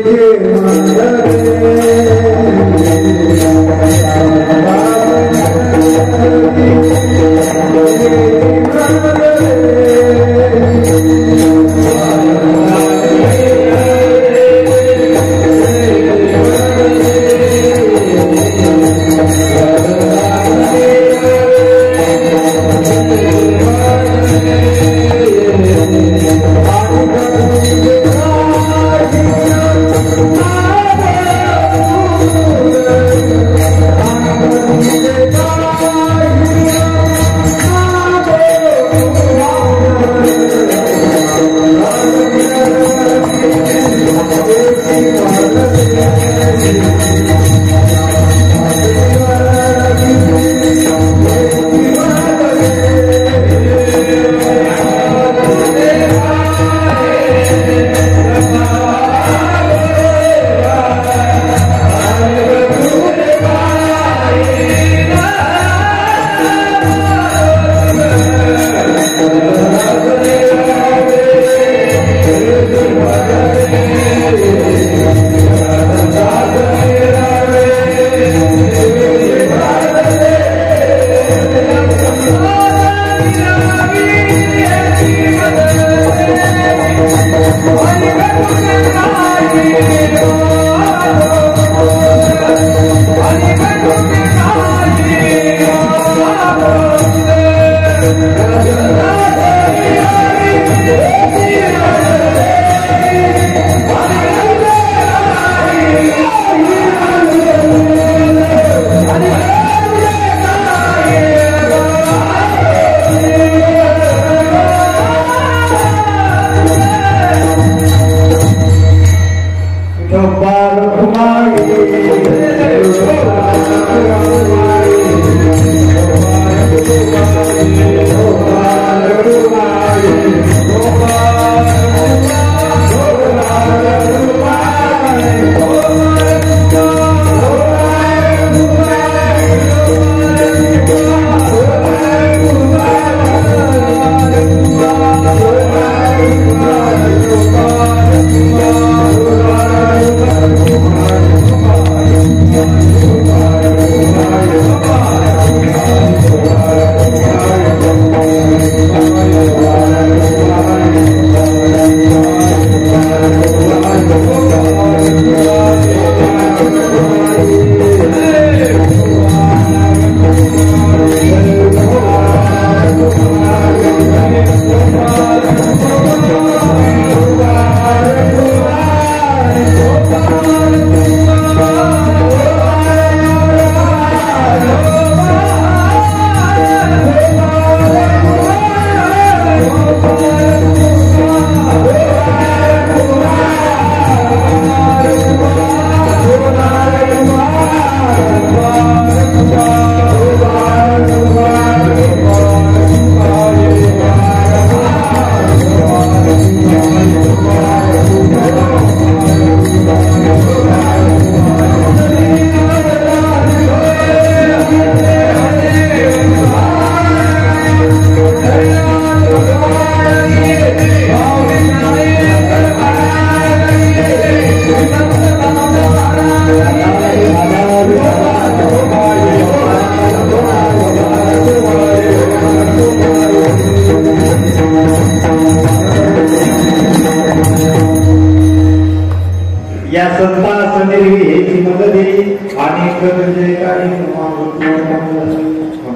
जे काही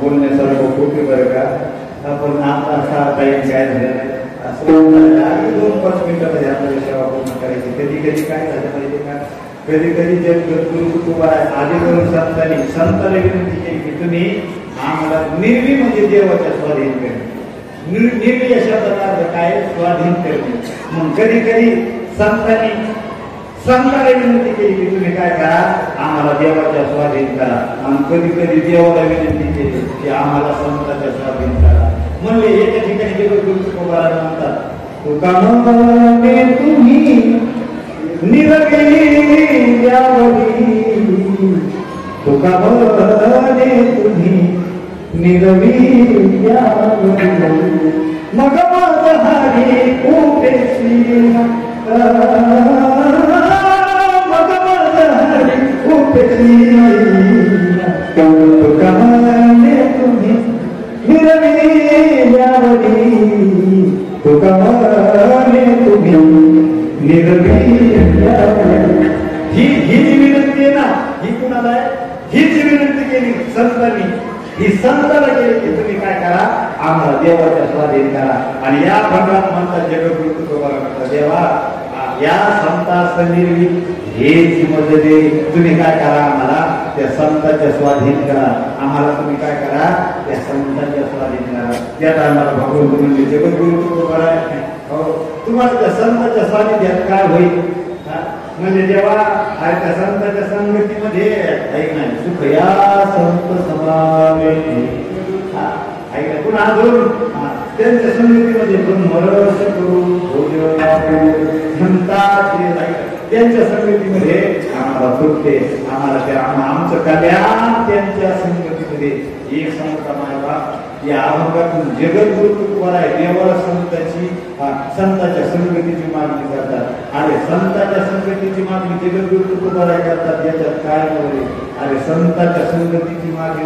बोलण्यासारखं खूप बरं का. आपण आता असा टाईम काय झालेला असं 2-5 मिनिटामध्ये आपल्याला सेवा पूर्ण करायची. कधी कधी काय झालं माहिती का, कधी कधी जगद्गुरु आधीवरून संतांनी विनंती केली की तुम्ही आम्हाला निर्वी म्हणजे देवाच्या स्वाधीन करणे. निर्वी या शब्दाचा अर्थ काय, स्वाधीन करणे. मग कधी कधी संतांनी विनंती केली की तुम्ही काय करा, आम्हाला देवाच्या स्वाधीन करा. आणि कधी कधी देवाला विनंती केली की आम्हाला संतांच्या स्वाधीन करा. म्हणले एका ठिकाणी जगद्गुरु तुकोबाराज म्हणतात, तुका म्हणे तुम्ही निरवी यावरी, तुका म्हणे तुम्ही निरवी यावरी, मग माझ हरी कुठेशी, मग माझ हरी कुठेशी, तुका म्हणे तुम्ही निरवी यावरी, तुका म्हणे तुम्ही निरवी यावरी. ही जी विनंती आहे ना, ही कुणाला आहे? ही जी विनंती केली संतांनी, ही संतांना केली की तुम्ही काय करा, आम्हाला देवाच्या स्वाधीन करा. आणि या भागात म्हणतात जगद्गुरु तुकोबाराज म्हणतात, देवा या संतास निर्वी हेची मदत आहे, तुम्ही काय करा, आम्हाला त्या संतांच्या स्वाधीन करा. आम्हाला तुम्ही काय करा, त्या संतांच्या स्वाधीन करा. त्या टायमाला भगवंत म्हणजे जगद्गुरु तुकोबाराज, हो तुम्हाला त्या संतांच्या स्वाधीन काय होईल म्हणजे जेव्हा त्या संतांच्या संगतीमध्ये ऐक नाही सुख या संत समावेश, ऐक ना पुन्हा अजून त्यांच्या संगतीमध्ये ब्रह्मरस करून म्हणतात, त्यांच्या संगतीमध्ये आम्हाला सुटते, आम्हाला त्या आमचं कल्याण त्यांच्या संगतीमध्ये. एक संत मायबा या अभंगातून जगद्गुरु तुकोबाराज देवाला संतांच्या संगतीची मागणी करतात. अरे संतांच्या संगतीची मागणी जगद्गुरु तुकोबाराज करतात, याच्यात काय बोलले? अरे संतांच्या संगतीची मागणी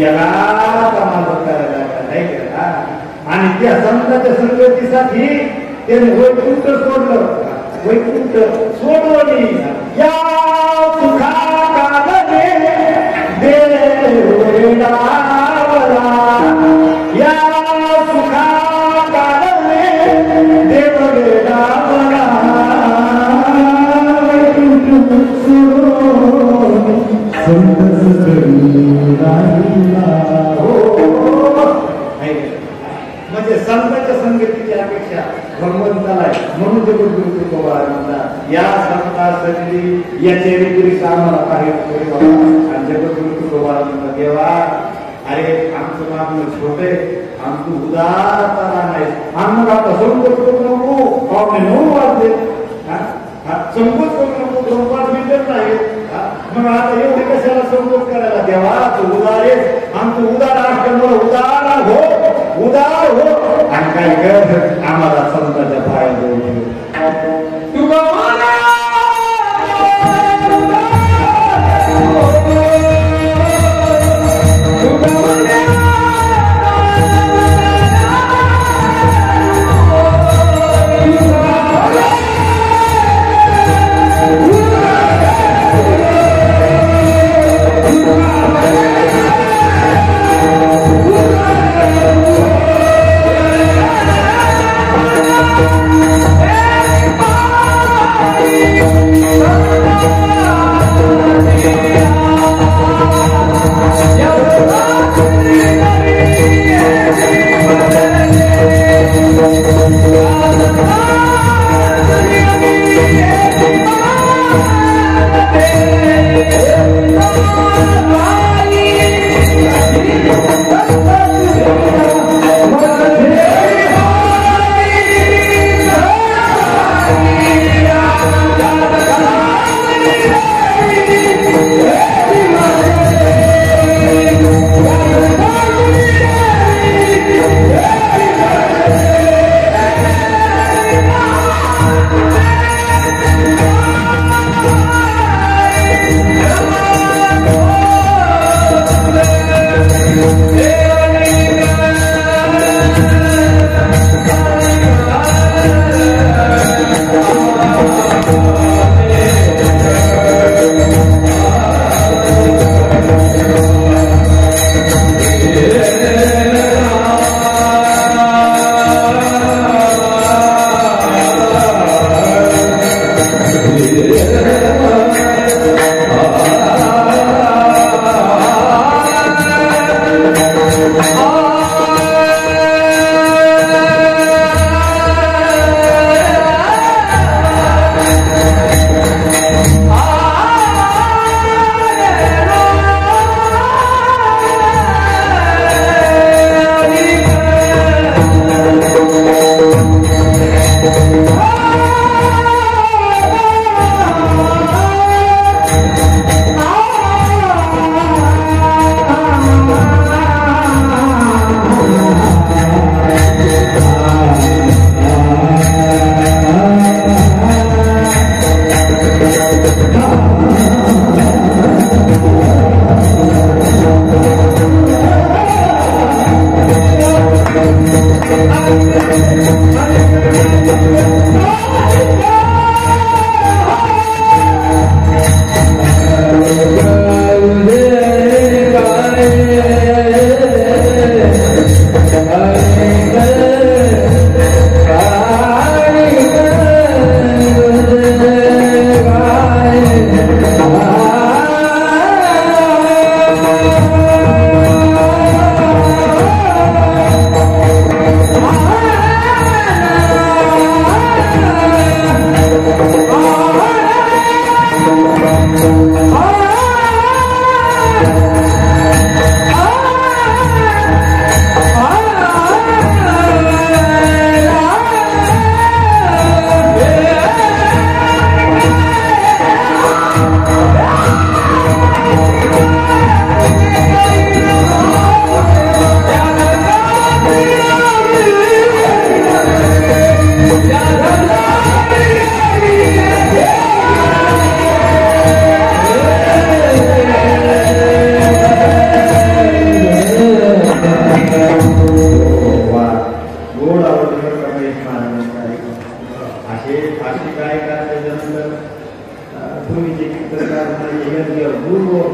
जगात आम्हाला करायला नाही का. आणि त्या संतांच्या संगतीसाठी त्याने वैकुंठ सोडलं, वैकुंठ सोडवली या सुखा कालने देवला, या सुखा कालने देवला, वैकुंठ सोडून संत म्हणजे संतांच्या संगतीची अपेक्षा भगवंताला आहे. म्हणून जगद्गुरु तुकोबाराज म्हणतात, या संता सगळी याच्या व्यतिरिक्त आम्हाला काही आणि जगद्गुरु तुकोबाराज म्हणतात, देवा अरे आमचं मागणं छोटे, आमचं उदारता नाही, आम्हाला आता संकोच करू नको, पावणे 9 वाजले, संकोच करू नको, 2-5 मिनिटच नाही. मग आता एवढे कशाला संकोच करायला, देवा तू उदार आहे, आमचं उदार असल्यामुळे उदार हो, उदार हो. आणि काय कर, आम्हाला संतांच्या पाया देऊ.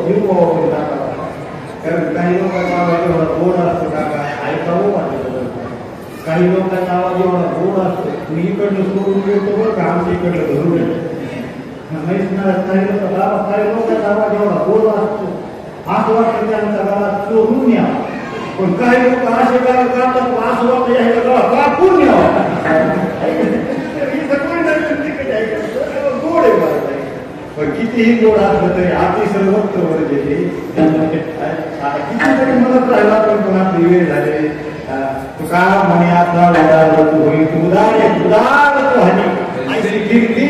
जीव टाकावा. कारण काही लोकांचा आवाज एवढा गोड असतो का काय ऐकावं वाटतं. काही लोकांचा आवाज एवढा गोड असतो मी इकडनं सोडून गेलो बरं का आमच्या इकडलं धरून काही लोकांचा आवाज एवढा गोड असतो असं वाटतं त्यांचा गावात चोरून यावा. पण काही लोक असे गावात असं वाटतं यायच्या गावात कापून यावा. गोड आहे मला पण कितीही गोड असलं तरी आपली सर्वत्र वर गेले कितीतरी मदत राहिला पण कोणाची वेळ झाले. तुका म्हणे आता उदार तू होई उदार उदार तू हनी ऐशी गिरती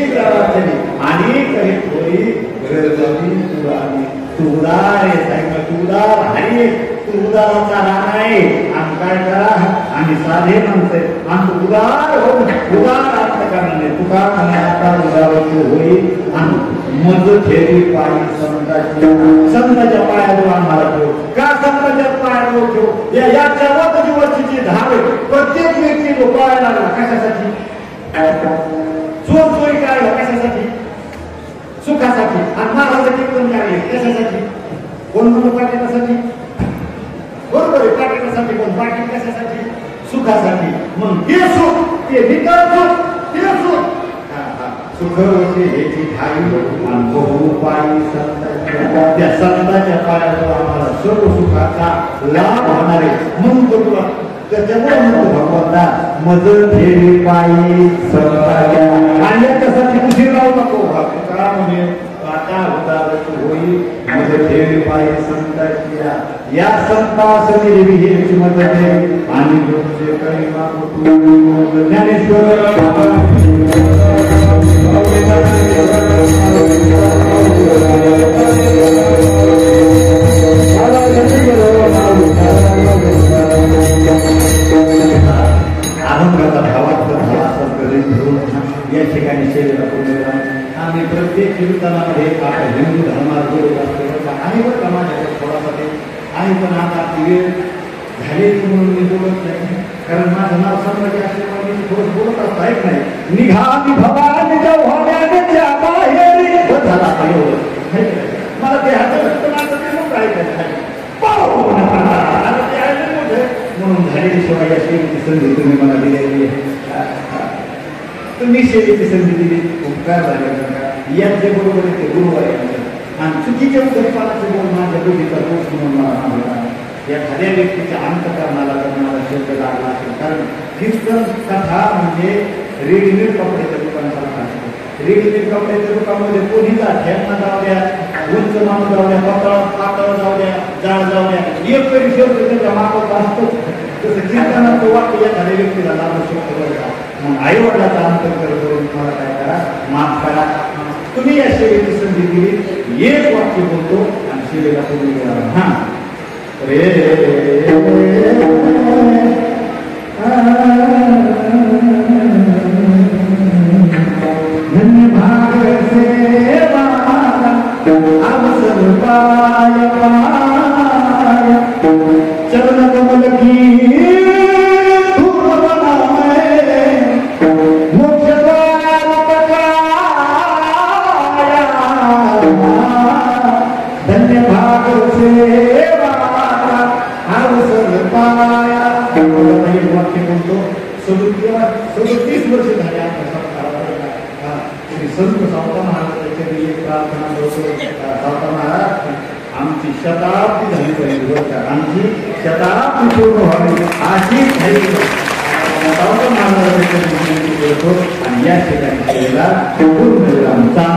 आणि काही थोडी गरजली तू आणि तू उदार आहे साहेब तू उदार हरी तू उदाराचा रान आहे आणि काय करा आणि साधे म्हणते आणि तू उदार हो उदार करणे तुका म्हणे आता उदार तू होई आणि मज ठेवी पायी संताच्या पायाजवळ आम्हाला ठेव का संताच्या पायाजवळ ठेव या सर्वात दिवसाची धाव प्रत्येक व्यक्ती पाया लागला कशासाठी चोर चोरी काढला कशासाठी सुखासाठी आणि महाराजाची पण काढले कशासाठी कोण म्हणतो पाठिंबासाठी बरोबर आहे पाठिंबासाठी कोण पाठिंब कशासाठी सुखासाठी मग हे सुख ते निकाल सुख ते सुख सुखवते ह्याची ठाई आणि बहु पायी त्या संतांच्या पायाजवळ आम्हाला सर्व सुखाचा लाभ होणार आहे म्हणून तो तुला त्याच्यामुळे म्हणतो भगवंता मज ठेवी पायी संतांच्या आणि याच्यासाठी उशीर लावू नको का म्हणे आता उदार होई मज ठेवी पायी संतांची या संतासनी देवी ह्याची मदत आहे आणि तुमचे काही मागू ज्ञानेश्वर अहंकाचा भावाचा भावाचा धरून या ठिकाणी शरीराला पूर्ण आणि प्रत्येक कीर्तनामध्ये आता हिंदू धर्मात आहे बरं का माझ्याकडे थोडासा ते आहे पण आता वेळ झालेली म्हणून मी बोलत नाही कारण माझं नाव संभाजी असल्यामुळे मी थोडं बोलत असतो ऐक नाही निघाली भवानी जेव्हा बाहेर झाला मला ते म्हणून झालेली शिवाय या सेवेची संधी तुम्ही मला दिलेली आहे तुम्ही सेवेची संधी दिली उपकार झाले यांचे बरोबर ते गुरु आहे आणि चुकीच्या उदयपानाचे बोल माझ्या बुद्धीचा दोष म्हणून मला सांगला एखाद्या व्यक्तीच्या अंतकरणाला करणारा शब्द लागला असेल कारण ख्रिस्ती कथा म्हणजे रेडीमेड कपड्याच्या दुकानाला असते रेडीमेड कपड्याच्या दुकानामध्ये कोणी ठेवणं जाऊ द्या उंच माणूस जाऊ द्या पातळ जाऊ द्या जाड जाऊ द्या एक तरी शब्द त्याच्या मागत असतो तसं कीर्तनाचं वाक्य एखाद्या व्यक्तीला लागू शकतो बघा मग आई वडिलाचा अंतर करून मला काय करा माफ करा तुम्ही या सेवेची संधी दिली एक वाक्य बोलतो आणि सेवेला पूर्ण करा हा रे धन्य भाग सेवा अवसर पाय पाय चरण कमल की धूप बनाए मोक्ष द्वार पकाया धन्य भाग सेवा अवसर पाया वाक्य बोलतो 37 वर्ष झाले श्री संत सावता महाराजांच्या एक प्रार्थना सावता महाराज आमची शताब्दी झाली पाहिजे आमची शताब्दी पूर्ण व्हावी अशीच झाली सावता महाराजांच्या आणि या ठिकाणी पूर्ण आमचा